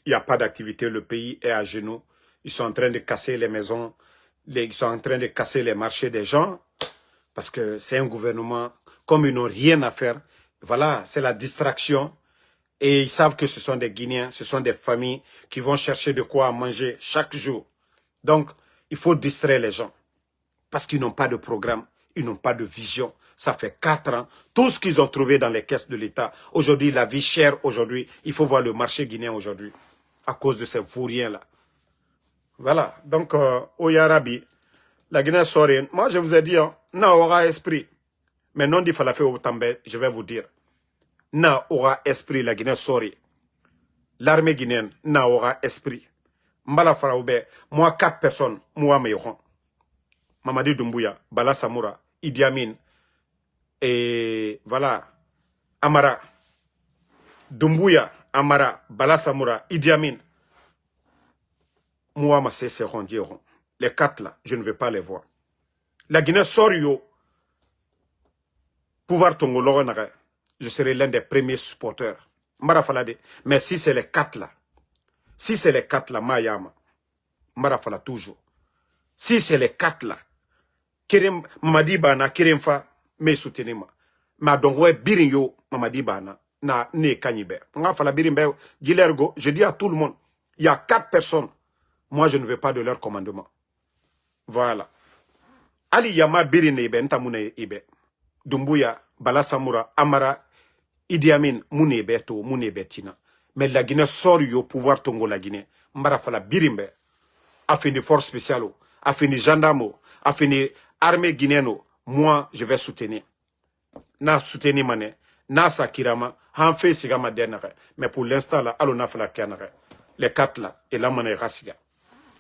Il n'y a pas d'activité. Le pays est à genoux. Ils sont en train de casser les maisons. Ils sont en train de casser les marchés des gens. Parce que c'est un gouvernement, comme ils n'ont rien à faire. Voilà, c'est la distraction. Et ils savent que ce sont des Guinéens, ce sont des familles qui vont chercher de quoi manger chaque jour. Donc, il faut distraire les gens. Parce qu'ils n'ont pas de programme, ils n'ont pas de vision. Ça fait 4 ans. Tout ce qu'ils ont trouvé dans les caisses de l'État. Aujourd'hui, la vie chère aujourd'hui. Il faut voir le marché guinéen aujourd'hui. À cause de ces vauriens-là. Voilà. Donc, au Yarabi, la Guinée saurienne. Moi, je vous ai dit, n'a aura esprit. Mais non dit Falafé au També, je vais vous dire. N'a aura esprit la Guinée saurienne. L'armée guinéenne n'a aura esprit. Mbala Faraoube, moi 4 personnes, moi Meyoron. Mamadi Doumbouya, Bala Samoura, Idi Amin, et voilà, Amara. Doumbouya, Amara, Bala Samoura, Idi Amin. Moi, ma c'est Rondiron. Les 4 là, je ne vais pas les voir. La Guinée Sorio, pouvoir Tongolo, je serai l'un des premiers supporters. Mbara Falade. Mais si c'est les 4 là, si c'est les 4 là, Mayama, Mbara Fala toujours. Si c'est les 4 là, Kerem Mamadi Bana, Kerem Fa, me soutenez-moi. Ma dongwe birin yo, Mamadi Bana, na ne kanyibe. Nga Fala birin be, Gilergo, je dis à tout le monde, il y a 4 personnes. Moi, je ne veux pas de leur commandement. Voilà. Ali Yama birin ebe, ntamune ebe. Doumbouya, Bala Samoura, Amara, Idi Amin, Mounebe to, Mounebe tina. Mais la Guinée sort au pouvoir Tongo la Guinée. Mbara Fala birimbe. A fini force spéciale, a fini gendarme, a fini armée guinéenne. Moi, je vais soutenir. Na soutenir mané, na sakirama, han fait sigama dernière. Mais pour l'instant là, alona fala kanare. Les 4 là, et là mané rasiga.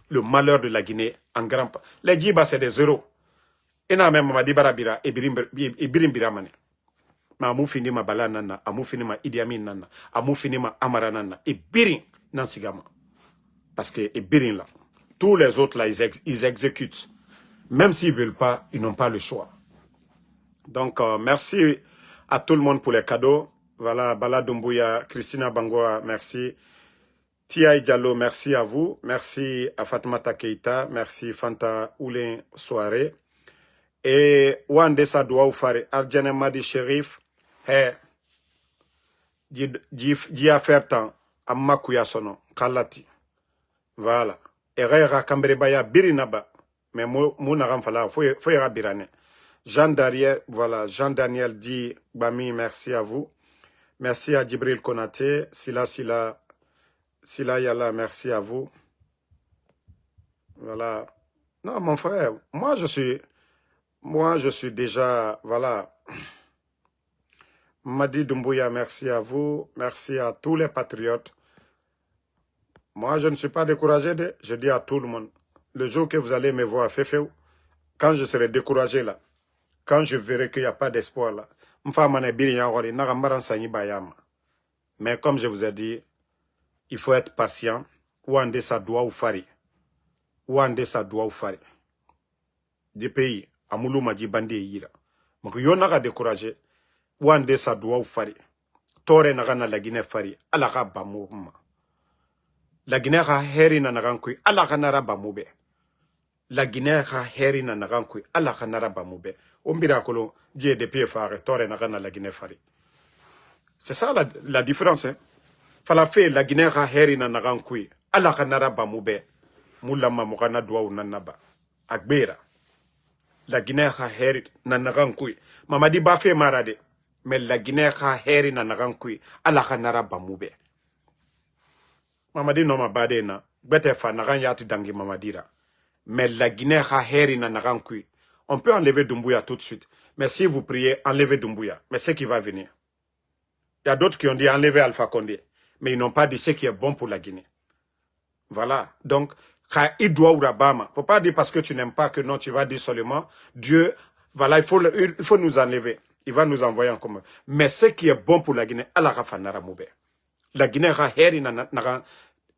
Le malheur de la Guinée en grand pas. Les Djiba c'est des zéros. Et na même Mamadi Barabira et Birimbira mané. Ma amou fini ma Bala nana, amou fini ma Idi Amin nana, amou fini ma Amara nana, et Birin nan sigama. Parce que et Birin là, tous les autres là, ils exécutent. Même s'ils ne veulent pas, ils n'ont pas le choix. Donc, merci à tout le monde pour les cadeaux. Voilà, Bala Doumbouya, Christina Bangoa, merci. Tia Diallo, merci à vous. Merci à Fatmata Keita, merci Fanta Oulin Soare. Et Wandesa Douaoufare, Arjane Madi Sherif, Dia Fertan, Ammakouya Sono, Kalati. Voilà. Erera Kambrebaya Birinaba. Mais Mounaram Fala, faut y birane. Jean Daniel, voilà, Jean Daniel dit, Bami, merci à vous. Merci à Djibril Konaté, Sila Yala, merci à vous. Voilà. Non, mon frère, moi je suis déjà, voilà. Madi Doumbouya, merci à vous. Merci à tous les patriotes. Moi, je ne suis pas découragé, je dis à tout le monde. Le jour que vous allez me voir, quand je serai découragé là, quand je verrai qu'il n'y a pas d'espoir là, mais comme je vous ai dit, il faut être patient. Ouande sa doit ou fari. Ouande sa doit ou fari. du pays amulu maji bandi yira mako yo naga décourager wande sa duwa fari tore naga na lagine fari ala ka bamu ma lagine ka heri na naga kui ala ka nara bamu be lagine ka heri na naga kui ala ka nara bamu be o miracle die de pied fare tore naga na lagine fari. C'est ça la différence hein. Fala fe lagine ka heri na naga kui ala ka nara bamu be mulama mo kana duwa unanaba agbera la Guinée a heri na nagankui mamadi ba fe marade mais la Guinée a heri na nagankui ala khanara bamube mamadi no mabade na bete fa nagan yati dangi mamadira mais la Guinée a heri na nagankui on peut enlever Doumbouya tout de suite mais si vous priez enlevez Doumbouya mais ce qui va venir il y a d'autres qui ont dit enlever Alpha Condé mais ils n'ont pas dit ce qui est bon pour la Guinée. Voilà donc il doit Urabama. Faut pas dire parce que tu n'aimes pas que non, tu vas dire seulement Dieu, voilà, il faut nous enlever. Il va nous envoyer en commun. Mais ce qui est bon pour la Guinée, Allah Rafanara Moube. La Guinée a heri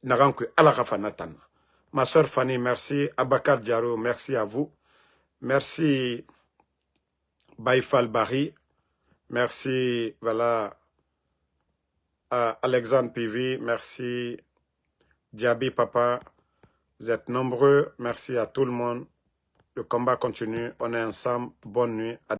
naranku Allah Rafanatana. Ma soeur Fanny, merci. Abakar Diaro, merci à vous. Merci Baïfal Bari. Merci, voilà, Alexandre Pivi. Merci Diaby Papa. Vous êtes nombreux. Merci à tout le monde. Le combat continue. On est ensemble. Bonne nuit.